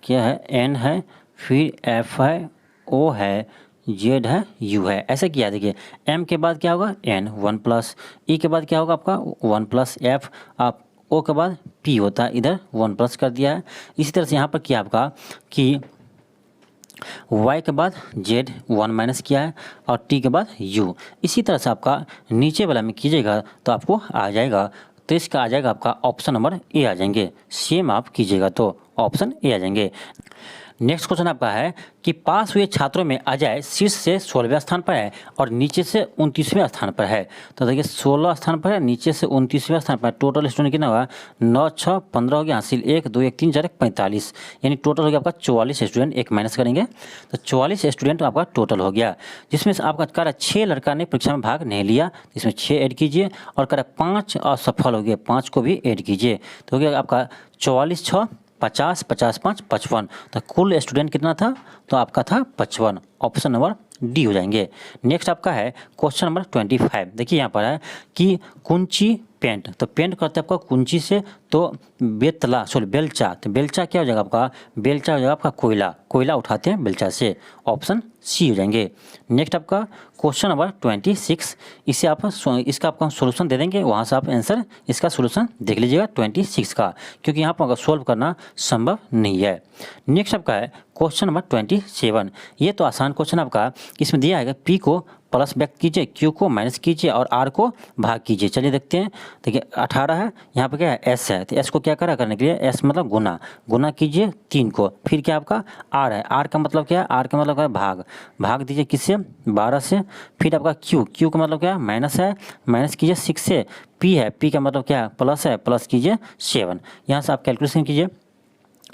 क्या है एन है, फिर F है, O है, Z है, U है, ऐसे किया। देखिए M के बाद क्या होगा N 1+, E के बाद क्या होगा आपका 1+, F आप O के बाद P होता है, इधर 1+ कर दिया है। इसी तरह से यहाँ पर किया आपका कि Y के बाद Z 1- किया है, और T के बाद U। इसी तरह से आपका नीचे वाला में कीजिएगा तो आपको आ जाएगा, तो इसका आ जाएगा आपका ऑप्शन नंबर ए आ जाएंगे। सेम आप कीजिएगा तो ऑप्शन ए आ जाएंगे। नेक्स्ट क्वेश्चन आपका है कि पास हुए छात्रों में अजय शीर्ष से 16वें स्थान पर है और नीचे से 29वें स्थान पर है। तो देखिए 16 स्थान पर है, नीचे से 29वें स्थान पर। टोटल स्टूडेंट कितना होगा 9 6 15 हो गया, हासिल 1 2 1 3 4 45, यानी टोटल हो गया आपका 44 स्टूडेंट। एक माइनस करेंगे तो 44 स्टूडेंट आपका टोटल हो गया, जिसमें से आपका कह रहा 6 लड़का ने परीक्षा में भाग नहीं लिया, इसमें 6 ऐड कीजिए, और कह रहा 5 असफल हो गए, 5 को भी ऐड कीजिए, तो हो गया आपका 44 6 50 50 5 55। तो कुल स्टूडेंट कितना था, तो आपका था 55, ऑप्शन नंबर डी हो जाएंगे। नेक्स्ट आपका है क्वेश्चन नंबर 25। देखिए यहाँ पर है कि कुंची पेंट, तो पेंट करते हैं आपका कुंची से, तो बेलचा, तो बेलचा क्या हो जाएगा आपका, बेलचा हो जाएगा आपका कोयला, कोयला उठाते हैं बेलचा से, ऑप्शन सी हो जाएंगे। नेक्स्ट आपका क्वेश्चन नंबर 26, इसे आप इसका आपको सोल्यूशन दे देंगे, वहाँ से आप आंसर इसका सोल्यूशन देख लीजिएगा 26 का, क्योंकि यहाँ पर अगर सोल्व करना संभव नहीं है। नेक्स्ट आपका है क्वेश्चन नंबर 27। ये तो आसान क्वेश्चन आपका, इसमें दिया है P को प्लस व्यक्त कीजिए, Q को माइनस कीजिए और R को भाग कीजिए। चलिए देखते हैं। देखिए 18 है, यहाँ पे क्या है S है, तो S को क्या करने के लिए, S मतलब गुना कीजिए 3 को, फिर क्या आपका R है, R का मतलब क्या है, R का मतलब है भाग दीजिए किससे, 12 से। फिर आपका Q का मतलब क्या है, माइनस है, माइनस कीजिए 6 से। P है, P का मतलब क्या है, प्लस है, प्लस कीजिए 7। यहाँ से आप कैलकुलेशन कीजिए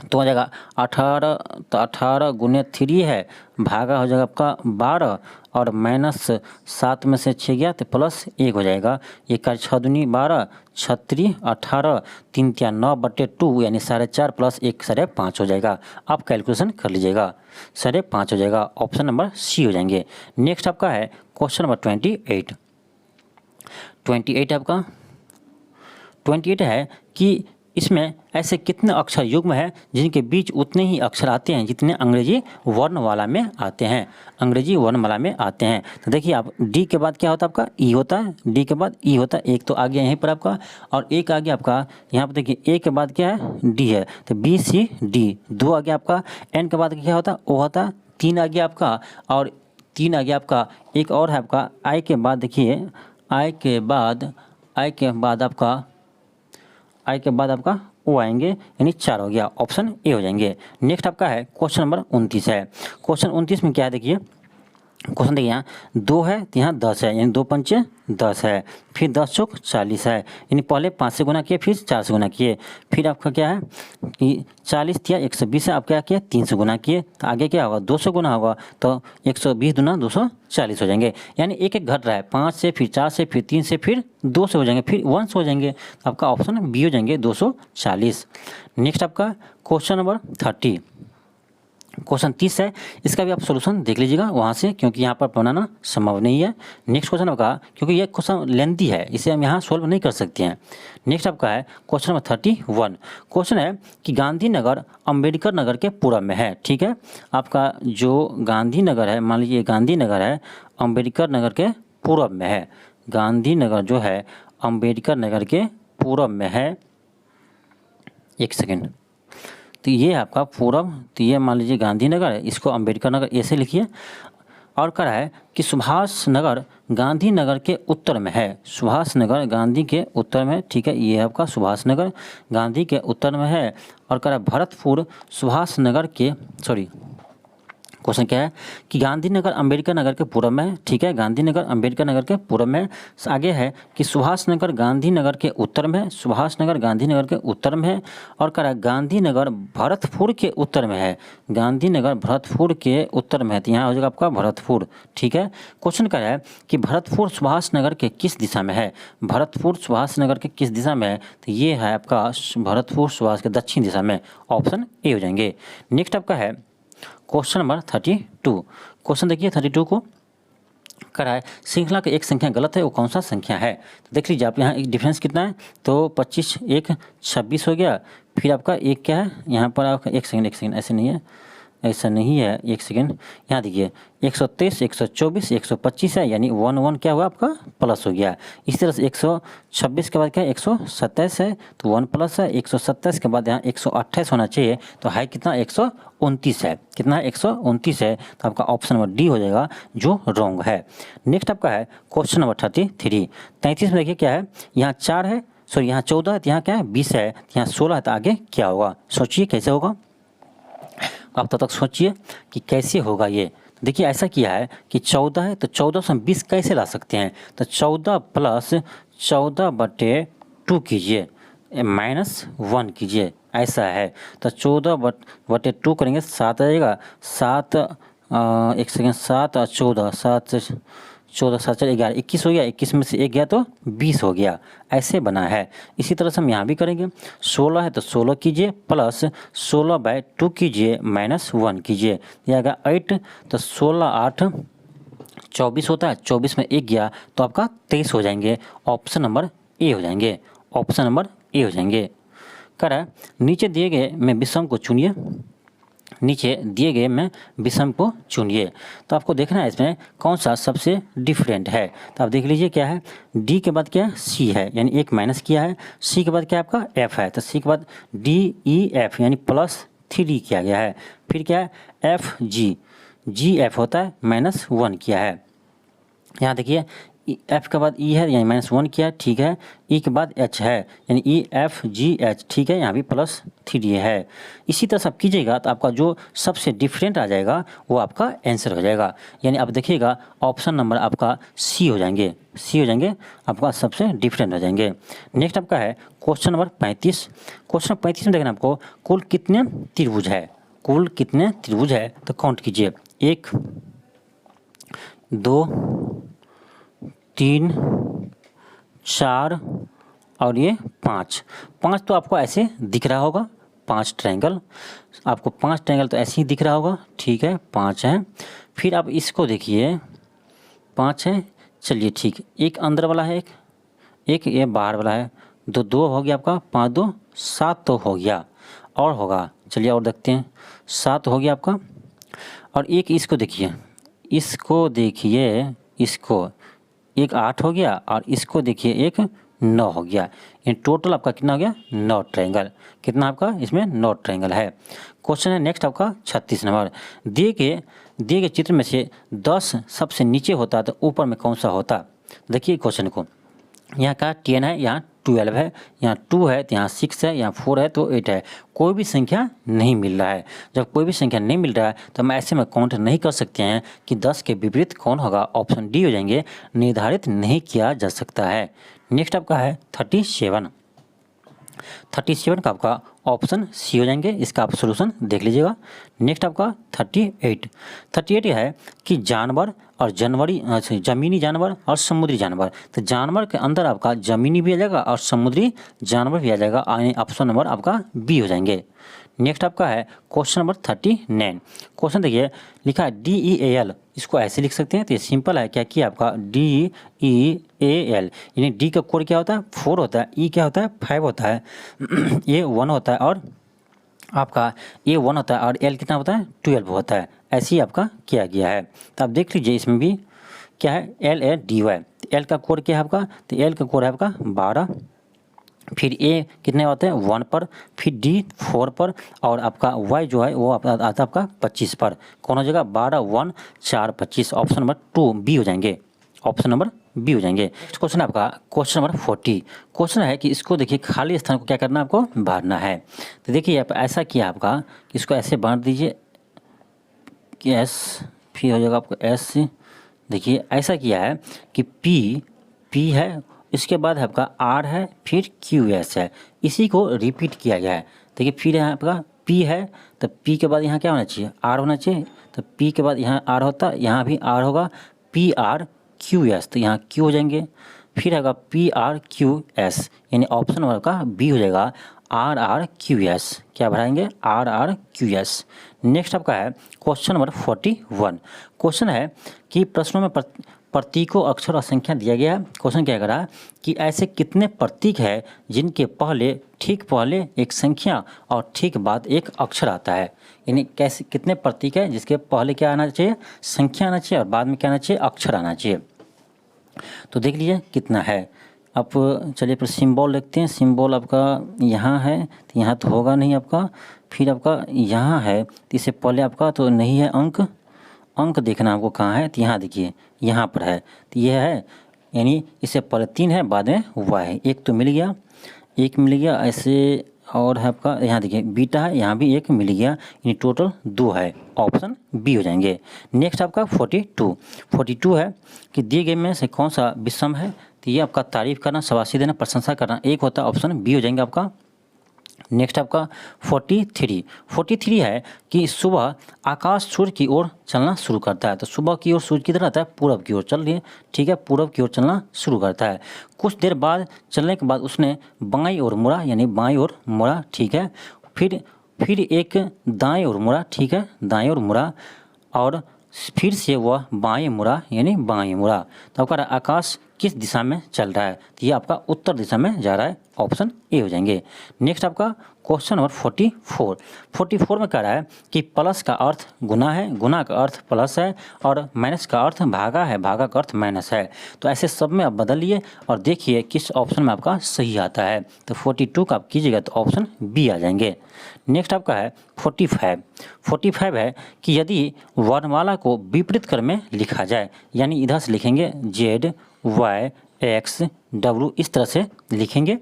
तो हो जाएगा 18, तो 18 गुने 3 है, भागा हो जाएगा आपका 12 और माइनस 7 में से 6 गया तो प्लस 1 हो जाएगा। ये का 6 दूनी 12, 36 18, 3 3 9/2 यानी 4.5 प्लस 1 5.5 हो जाएगा। आप कैलकुलेशन कर लीजिएगा, 5.5 हो जाएगा। ऑप्शन नंबर सी हो जाएंगे। नेक्स्ट आपका है क्वेश्चन नंबर 28। 28 आपका 28 है कि इसमें ऐसे कितने अक्षर युग्म है जिनके बीच उतने ही अक्षर आते हैं जितने अंग्रेजी वर्णमाला में आते हैं, अंग्रेजी वर्णमाला में आते हैं। तो देखिए आप डी के बाद क्या होता है आपका, ई होता है, डी के बाद ई होता है, एक तो आ गया यहीं पर आपका और एक आ गया आपका यहाँ पर। देखिए ए के बाद क्या है, डी है, तो बी सी डी। 2 आ गया आपका, एन के बाद क्या होता है, ओ होता है। 3 आ गया आपका और 3 आ गया आपका, एक और है आपका आई के बाद। देखिए आई के बाद आपका ओ आएंगे, यानी 4 हो गया। ऑप्शन ए हो जाएंगे। नेक्स्ट आपका है क्वेश्चन नंबर 29 है। क्वेश्चन 29 में क्या है, देखिए क्वेश्चन देखिए यहाँ 2 है तो यहाँ 10 है, यानी 2 पंचे 10 है, फिर 10 चौक 40 है, यानी पहले 5 से गुना किए फिर 4 से गुना किए, फिर आपका क्या है कि 40 दिया 120 है, आप क्या किया 3 से गुना किए, तो आगे क्या होगा 200 गुना होगा, तो 120 दूना 240 हो जाएंगे। यानी एक एक घट रहा है, 5 से फिर 4 से फिर 3 से फिर 2 से हो जाएंगे, फिर 1 से हो जाएंगे, तो आपका ऑप्शन बी हो जाएंगे 240। नेक्स्ट आपका क्वेश्चन नंबर 30, क्वेश्चन 30 है। इसका भी आप सोल्यूशन देख लीजिएगा वहाँ से, क्योंकि यहाँ पर बनाना संभव नहीं है। नेक्स्ट क्वेश्चन आपका, क्योंकि ये क्वेश्चन लेंथी है, इसे हम यहाँ सोल्व नहीं कर सकते हैं। नेक्स्ट आपका है क्वेश्चन नंबर 31। क्वेश्चन है कि गांधीनगर अंबेडकर नगर के पूर्व में है। ठीक है, आपका जो गांधीनगर है, मान लीजिए गांधीनगर है, अंबेडकर नगर के पूर्व में है। गांधीनगर जो है अंबेडकर नगर के पूर्व में है। एक सेकेंड, तो ये आपका पूरब, तो ये मान लीजिए गांधीनगर है, इसको अंबेडकर नगर ऐसे लिखिए। और कह रहा है कि सुभाष नगर गांधीनगर के उत्तर में है। सुभाष नगर गांधी के उत्तर में, ठीक है, ये है आपका सुभाष नगर गांधी के उत्तर में है। और कह रहा है भरतपुर सुभाष नगर के, क्वेश्चन क्या है कि गांधीनगर अंबेडकर नगर के पूर्व में है। ठीक है, गांधीनगर अंबेडकर नगर के पूर्व में। आगे है कि सुभाष नगर गांधीनगर के उत्तर में है। सुभाष नगर गांधीनगर के उत्तर में है। और कह रहा है गांधीनगर भरतपुर के उत्तर में है। गांधीनगर भरतपुर के उत्तर में है, तो यहाँ हो जाएगा आपका भरतपुर। ठीक है, क्वेश्चन कह रहा है कि भरतपुर सुभाष नगर के किस दिशा में है। भरतपुर सुभाष नगर के किस दिशा में है, तो ये है आपका भरतपुर सुभाष के दक्षिण दिशा में। ऑप्शन ए हो जाएंगे। नेक्स्ट आपका है क्वेश्चन नंबर 32। क्वेश्चन देखिए 32 को कह रहा है श्रृंखला का एक संख्या गलत है, वो कौन सा संख्या है। तो देख लीजिए आप, यहाँ एक डिफरेंस कितना है, तो 25 1 26 हो गया। फिर आपका एक क्या है, यहाँ पर आपका एक सेकंड ऐसे नहीं है, ऐसा नहीं है, एक सेकंड, यहाँ देखिए 123 124 125 है, यानी 1 1 क्या हुआ आपका प्लस हो गया। इसी तरह से 126 के बाद क्या 127 है, तो 1 प्लस है। 127 के बाद यहाँ 128 होना चाहिए, तो है कितना 129 है। कितना है 129 है, तो आपका ऑप्शन नंबर डी हो जाएगा जो रॉन्ग है। नेक्स्ट आपका है क्वेश्चन नंबर 33। 33 में देखिए क्या है, यहाँ 4 है, सॉरी यहाँ 14 है, तो यहाँ क्या है 20 है, तो यहाँ 16 है, तो आगे क्या होगा, सोचिए कैसे होगा। आप तब तक सोचिए कि कैसे होगा ये। देखिए ऐसा किया है कि 14 है, तो 14 से हम 20 कैसे ला सकते हैं, तो 14 प्लस 14/2 कीजिए, -1 कीजिए, ऐसा है। तो 14/2 करेंगे 7 आ जाएगा। 7 एक सेकेंड, 7 और 14, 7 14 7 11 21 हो गया। 21 में से 1 गया तो 20 हो गया, ऐसे बना है। इसी तरह से हम यहाँ भी करेंगे। 16 है तो 16 कीजिए, प्लस 16/2 कीजिए, -1 कीजिए, यह आएगा 8। तो 16 8 24 होता है, 24 में 1 गया तो आपका 23 हो जाएंगे। ऑप्शन नंबर ए हो जाएंगे। ऑप्शन नंबर ए हो जाएंगे। कह रहा है नीचे दिए गए में विषम को चुनिए। नीचे दिए गए में विषम को चुनिए। तो आपको देखना है इसमें कौन सा सबसे डिफरेंट है। तो आप देख लीजिए क्या है, डी के बाद क्या है, सी है, यानी एक माइनस किया है। सी के बाद क्या है आपका, एफ है। तो सी के बाद डी ई एफ यानी +3 किया गया है। फिर क्या है, एफ जी, जी एफ होता है -1 किया है। यहाँ देखिए एफ के बाद ई है यानी -1 किया है, ठीक है। ई के बाद एच है यानी ई एफ जी एच, ठीक है, यहाँ भी +3 है। इसी तरह सब कीजिएगा तो आपका जो सबसे डिफरेंट आ जाएगा वो आपका आंसर हो जाएगा। यानी आप देखिएगा ऑप्शन नंबर आपका सी हो जाएंगे, सी हो जाएंगे, आपका सबसे डिफरेंट हो जाएंगे। नेक्स्ट आपका है क्वेश्चन नंबर 35। क्वेश्चन 35 में देखना आपको कुल कितने त्रिभुज है, कुल कितने त्रिभुज है तो काउंट कीजिए, 1 2 3 4 और ये 5। 5 तो आपको ऐसे दिख रहा होगा, 5 ट्रायंगल, आपको 5 ट्रायंगल तो ऐसे ही दिख रहा होगा, ठीक है, 5 है। फिर आप इसको देखिए 5 है, चलिए ठीक, एक अंदर वाला है, एक ये बाहर वाला है, 2 2 हो गया आपका, 5 2 7 तो हो गया, और होगा, चलिए और देखते हैं, 7 हो गया आपका। और एक इसको देखिए, इसको देखिए, इसको एक 8 हो गया, और इसको देखिए एक 9 हो गया। इन टोटल आपका कितना हो गया, 9 ट्रायंगल। कितना आपका इसमें 9 ट्रायंगल है। क्वेश्चन है नेक्स्ट आपका 36 नंबर। दिए गए चित्र में से 10 सबसे नीचे होता तो ऊपर में कौन सा होता। देखिए क्वेश्चन को, यहाँ का 10 है, यहाँ 12 है, यहाँ 2 है, तो यहाँ 6 है, यहाँ 4 है, तो 8 है। कोई भी संख्या नहीं मिल रहा है। जब कोई भी संख्या नहीं मिल रहा है तो हम ऐसे में काउंट नहीं कर सकते हैं कि 10 के विपरीत कौन होगा, ऑप्शन डी हो जाएंगे, निर्धारित नहीं किया जा सकता है। नेक्स्ट आपका है 37। 37 का आपका ऑप्शन सी हो जाएंगे, इसका आप सोल्यूशन देख लीजिएगा। नेक्स्ट आपका 38 है कि जानवर और जमीनी जानवर और समुद्री जानवर। तो जानवर के अंदर आपका जमीनी भी आ जाएगा और समुद्री जानवर भी आ जाएगा, ऑप्शन नंबर आपका बी हो जाएंगे। नेक्स्ट आपका है क्वेश्चन नंबर 39। क्वेश्चन देखिए लिखा है DEAL, इसको ऐसे लिख सकते हैं, तो ये सिंपल है, क्या किया आपका DEAL, यानी डी का कोड क्या होता है 4 होता है, ई क्या होता है 5 होता है, ये 1 होता है, और आपका ए 1 होता है, और एल कितना होता है 12 होता है। ऐसे ही आपका किया गया है। तो आप देख लीजिए इसमें भी क्या है, LADY, एल का कोड क्या है आपका, तो एल का कोड है आपका 12, फिर ए कितने होते हैं 1 पर, फिर डी 4 पर, और आपका वाई जो है वो आता है आपका 25 पर। कौन हो जाएगा 12 1 4 25, ऑप्शन नंबर 2 बी हो जाएंगे, ऑप्शन नंबर बी हो जाएंगे। नेक्स्ट क्वेश्चन आपका क्वेश्चन नंबर 40। क्वेश्चन है कि इसको देखिए खाली स्थान को क्या करना है, आपको भरना है। तो देखिए आप ऐसा किया आपका कि इसको ऐसे बांट दीजिए, एस, फिर हो जाएगा आपको एस। देखिए ऐसा किया है कि पी है, इसके बाद है आपका आर है, फिर क्यू एस है, इसी को रिपीट किया गया है। देखिए फिर यहाँ आपका पी है, तो पी के बाद यहाँ क्या होना चाहिए, आर होना चाहिए, तो पी के बाद यहाँ आर होता, यहाँ भी आर होगा, पी आर क्यू एस, तो यहाँ क्यू हो जाएंगे। फिर आएगा पी आर क्यू एस, यानी ऑप्शन नंबर का बी हो जाएगा, आर आर क्यू एस, क्या बढ़ाएंगे R R Q S. Next आपका है क्वेश्चन नंबर 41। क्वेश्चन है कि प्रश्नों में प्रतीकों, अक्षर और संख्या दिया गया है। क्वेश्चन क्या करा कि ऐसे कितने प्रतीक है जिनके ठीक पहले एक संख्या और ठीक बाद एक अक्षर आता है। यानी कैसे कितने प्रतीक है जिसके पहले क्या आना चाहिए, संख्या आना चाहिए, और बाद में क्या आना चाहिए, अक्षर आना चाहिए। तो देख लीजिए कितना है। अब चलिए पर सिंबल लिखते हैं। सिंबल आपका यहाँ है, तो यहाँ तो होगा नहीं आपका। फिर आपका यहाँ है, तो इससे पहले आपका तो नहीं है अंक देखना आपको कहाँ है, तो यहाँ देखिए यहाँ पर है, तो यह है, यानी इससे पहले 3 है, बाद में हुआ है, एक तो मिल गया ऐसे। और है आपका यहाँ देखिए बीटा है, यहाँ भी एक मिल गया, यानी टोटल 2 है, ऑप्शन बी हो जाएंगे। नेक्स्ट आपका 42 है कि दिए गए में से कौन सा विषम है। तो ये आपका तारीफ करना, शाबाशी देना, प्रशंसा करना एक होता है, ऑप्शन बी हो जाएंगे आपका। नेक्स्ट आपका 43 है कि सुबह आकाश सूर्य की ओर चलना शुरू करता है। तो सुबह की ओर सूर्य किधर आता है, पूरब की ओर चल रही है, ठीक है, पूरब की ओर चलना शुरू करता है। कुछ देर बाद चलने के बाद उसने बाईं ओर मुड़ा, यानी बाईं ओर मुड़ा, ठीक है। फिर एक दाएं ओर मुड़ा, ठीक है, दाएं ओर मुड़ा, और फिर से वह बाएं मुड़ा, यानी बाएं मुड़ा। तो आपका आकाश किस दिशा में चल रहा है, तो ये आपका उत्तर दिशा में जा रहा है, ऑप्शन ए हो जाएंगे। नेक्स्ट आपका क्वेश्चन नंबर 44 में कह रहा है कि प्लस का अर्थ गुना है, गुना का अर्थ प्लस है, और माइनस का अर्थ भागा है, भागा का अर्थ माइनस है। तो ऐसे सब में आप बदलिए और देखिए किस ऑप्शन में आपका सही आता है। तो 42 का आप कीजिएगा तो ऑप्शन बी आ जाएंगे। नेक्स्ट आपका है 45 है कि यदि वर्णमाला को विपरीत क्रम में लिखा जाए, यानी इधर से लिखेंगे Z Y X W, इस तरह से लिखेंगे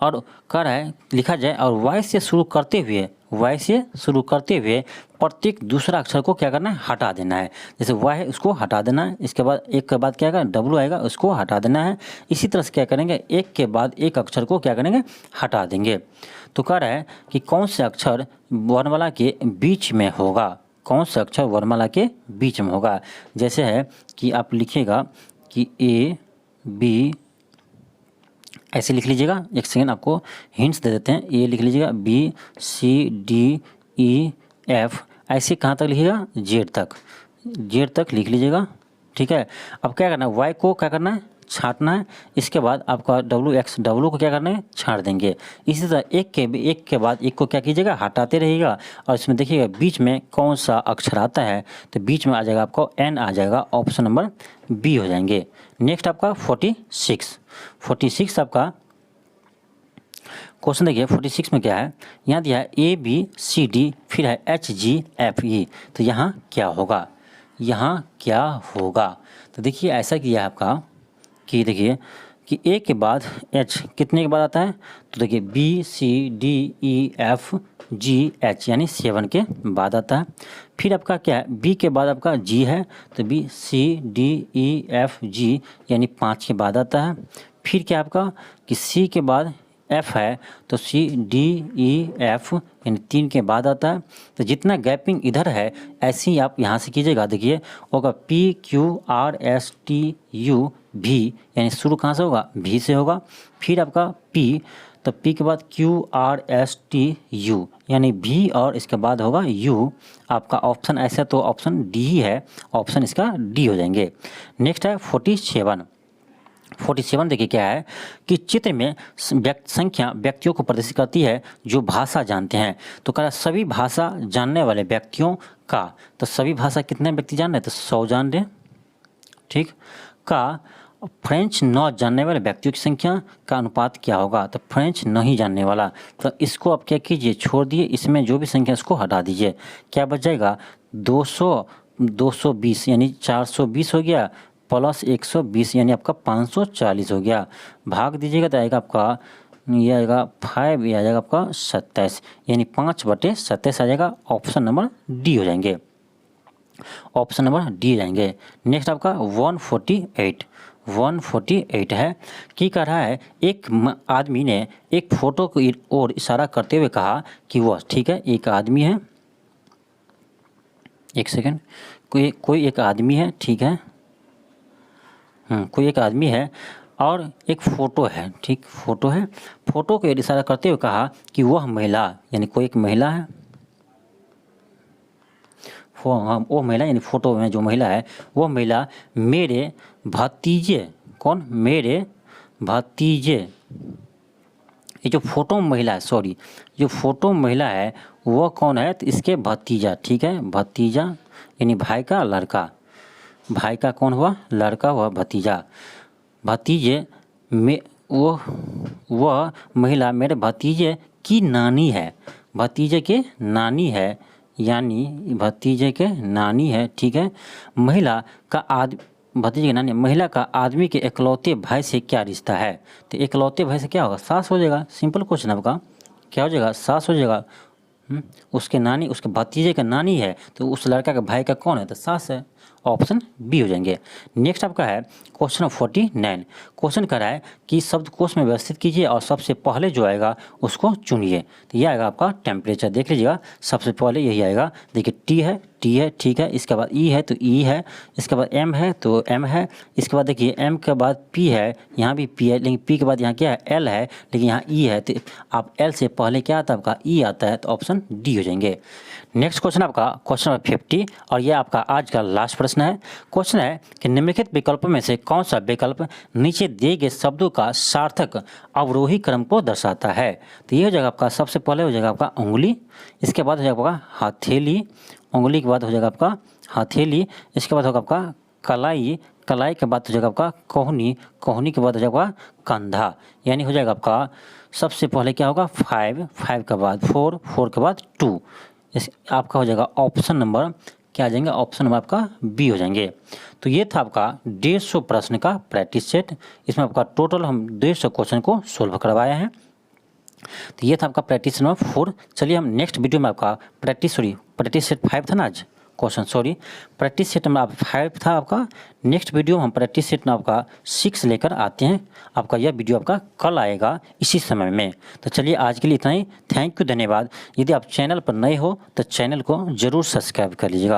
और कह रहा है लिखा जाए और Y से शुरू करते हुए प्रत्येक दूसरा अक्षर को क्या करना है, हटा देना है। जैसे Y है उसको हटा देना है, इसके बाद एक के बाद क्या आएगा W आएगा, उसको हटा देना है। इसी तरह से क्या करेंगे, एक के बाद एक अक्षर को क्या करेंगे, हटा देंगे। तो कह रहा है कि कौन से अक्षर वर्णमाला के बीच में होगा, कौन सा अक्षर वर्णमाला के बीच में होगा। जैसे है कि आप लिखिएगा कि A B, ऐसे लिख लीजिएगा। एक सेकेंड आपको हिंट्स दे देते हैं। ए लिख लीजिएगा, B C D E F, ऐसे कहाँ तक लिखिएगा, जेड तक लिख लीजिएगा, ठीक है। अब क्या करना है, वाई को क्या करना है, छांटना है। इसके बाद आपका डब्लू को क्या करना है, छांट देंगे। इसी तरह एक के बाद एक को क्या कीजिएगा, हटाते रहिएगा। और इसमें देखिएगा बीच में कौन सा अक्षर आता है, तो बीच में आ जाएगा आपको एन आ जाएगा, ऑप्शन नंबर बी हो जाएंगे। नेक्स्ट आपका 46 आपका क्वेश्चन देखिए। 46 में क्या है, यहाँ दिया है ABCD, फिर है HGFE। तो यहाँ क्या होगा, तो देखिए ऐसा किया है आपका कि देखिए कि ए के बाद एच कितने के बाद आता है, तो देखिए BCDEFGH यानी 7 के बाद आता है। फिर आपका क्या है, बी के बाद आपका जी है, तो BCDEFG यानी 5 के बाद आता है। फिर क्या आपका कि सी के बाद एफ है, तो CDEF यानी 3 के बाद आता है। तो जितना गैपिंग इधर है ऐसे ही आप यहाँ से कीजिएगा। देखिए होगा PQRSTU भी, यानी शुरू कहाँ से होगा, भी से होगा। फिर आपका पी, तो पी के बाद QRSTU यानी भी, और इसके बाद होगा यू। आपका ऑप्शन ऐसा तो ऑप्शन डी ही है, ऑप्शन इसका डी हो जाएंगे। नेक्स्ट है 47 देखिए क्या है कि चित्र में संख्या व्यक्तियों को प्रदर्शित करती है जो भाषा जानते हैं। तो कह रहा सभी भाषा जानने वाले व्यक्तियों का, तो सभी भाषा कितने व्यक्ति जान रहे हैं, तो 100 जान रहे हैं, ठीक। का फ्रेंच न जानने वाले व्यक्तियों की संख्या का अनुपात क्या होगा, तो फ्रेंच नहीं जानने वाला, तो इसको आप क्या कीजिए, छोड़ दिए, इसमें जो भी संख्या इसको हटा दीजिए। क्या बच जाएगा, 220 यानी 420 हो गया, प्लस 120 यानी आपका 540 हो गया। भाग दीजिएगा तो आएगा आपका, ये आएगा 5, ये आ जाएगा आपका 27, यानी 5/27 आ जाएगा। ऑप्शन नंबर डी हो जाएंगे, ऑप्शन नंबर डी जाएंगे। नेक्स्ट आपका 148 है कि कह रहा है एक आदमी ने एक फोटो की ओर इशारा करते हुए कहा कि वह, ठीक है, एक आदमी है, एक सेकेंड, कोई एक आदमी है, ठीक है, कोई एक आदमी है और एक फ़ोटो है, ठीक, फ़ोटो है। फ़ोटो को इशारा करते हुए कहा कि वह महिला, यानी कोई एक महिला है, वो महिला यानी फ़ोटो में जो महिला है वो महिला मेरे भतीजे, कौन, मेरे भतीजे, ये जो फोटो महिला है, सॉरी, जो फोटो महिला है वो कौन है, तो इसके भतीजा, ठीक है, भतीजा यानी भाई का लड़का, भाई का कौन हुआ, लड़का हुआ, भतीजे में वह महिला मेरे भतीजे की नानी है, भतीजे के नानी है, यानी भतीजे के नानी है, ठीक है। महिला का भतीजे के नानी, महिला का आदमी के इकलौते भाई से क्या रिश्ता है, तो इकलौते भाई से क्या होगा, सास हो जाएगा। सिंपल क्वेश्चन आपका, क्या हो जाएगा, सास हो जाएगा। उसके नानी, उसके भतीजे का नानी है, तो उस लड़का का भाई का कौन है, तो सास है, ऑप्शन बी हो जाएंगे। नेक्स्ट आपका है क्वेश्चन 49। क्वेश्चन कर रहा है कि शब्दकोश में व्यवस्थित कीजिए और सबसे पहले जो आएगा उसको चुनिए। तो ये आएगा आपका टेम्परेचर, देख लीजिएगा, सबसे पहले यही आएगा। देखिए टी है, टी है, ठीक है। इसके बाद ई है तो ई है, इसके बाद एम है तो एम है, इसके बाद देखिए एम के बाद पी है, यहाँ भी पी है, लेकिन पी के बाद यहाँ क्या है, एल है, लेकिन यहाँ ई है, तो आप एल से पहले क्या आता है आपका, ई आता है, तो ऑप्शन डी हो जाएंगे। नेक्स्ट क्वेश्चन आपका क्वेश्चन नंबर 50 और यह आपका आज का लास्ट प्रश्न है। क्वेश्चन है कि निम्नलिखित विकल्पों में से कौन सा विकल्प नीचे दिए गए शब्दों का सार्थक अवरोही क्रम को दर्शाता है। तो ये हो जाएगा आपका, सबसे पहले हो जाएगा आपका उंगली, इसके बाद हो जाएगा आपका हथेली, उंगली के बाद हो जाएगा आपका हथेली, इसके बाद होगा आपका कलाई, कलाई के बाद हो जाएगा आपका कोहनी, कोहनी के बाद हो जाएगा कंधा, यानी हो जाएगा आपका सबसे पहले क्या होगा 5, 5 के बाद 4, 4 के बाद 2, इस आपका हो जाएगा ऑप्शन नंबर क्या आ जाएंगे, ऑप्शन नंबर आपका बी हो जाएंगे। तो ये था आपका 150 प्रश्न का प्रैक्टिस सेट, इसमें आपका टोटल हम 150 क्वेश्चन को सोल्व करवाए हैं। तो ये था आपका प्रैक्टिस नंबर 4। चलिए हम नेक्स्ट वीडियो में आपका प्रैक्टिस सेट 5 था ना आज क्वेश्चन, प्रैक्टिस सेट में आप 5 था आपका, नेक्स्ट वीडियो में हम प्रैक्टिस सेट में आपका 6 लेकर आते हैं। आपका यह वीडियो आपका कल आएगा इसी समय में। तो चलिए आज के लिए इतना ही, थैंक यू, धन्यवाद। यदि आप चैनल पर नए हो तो चैनल को ज़रूर सब्सक्राइब कर लीजिएगा।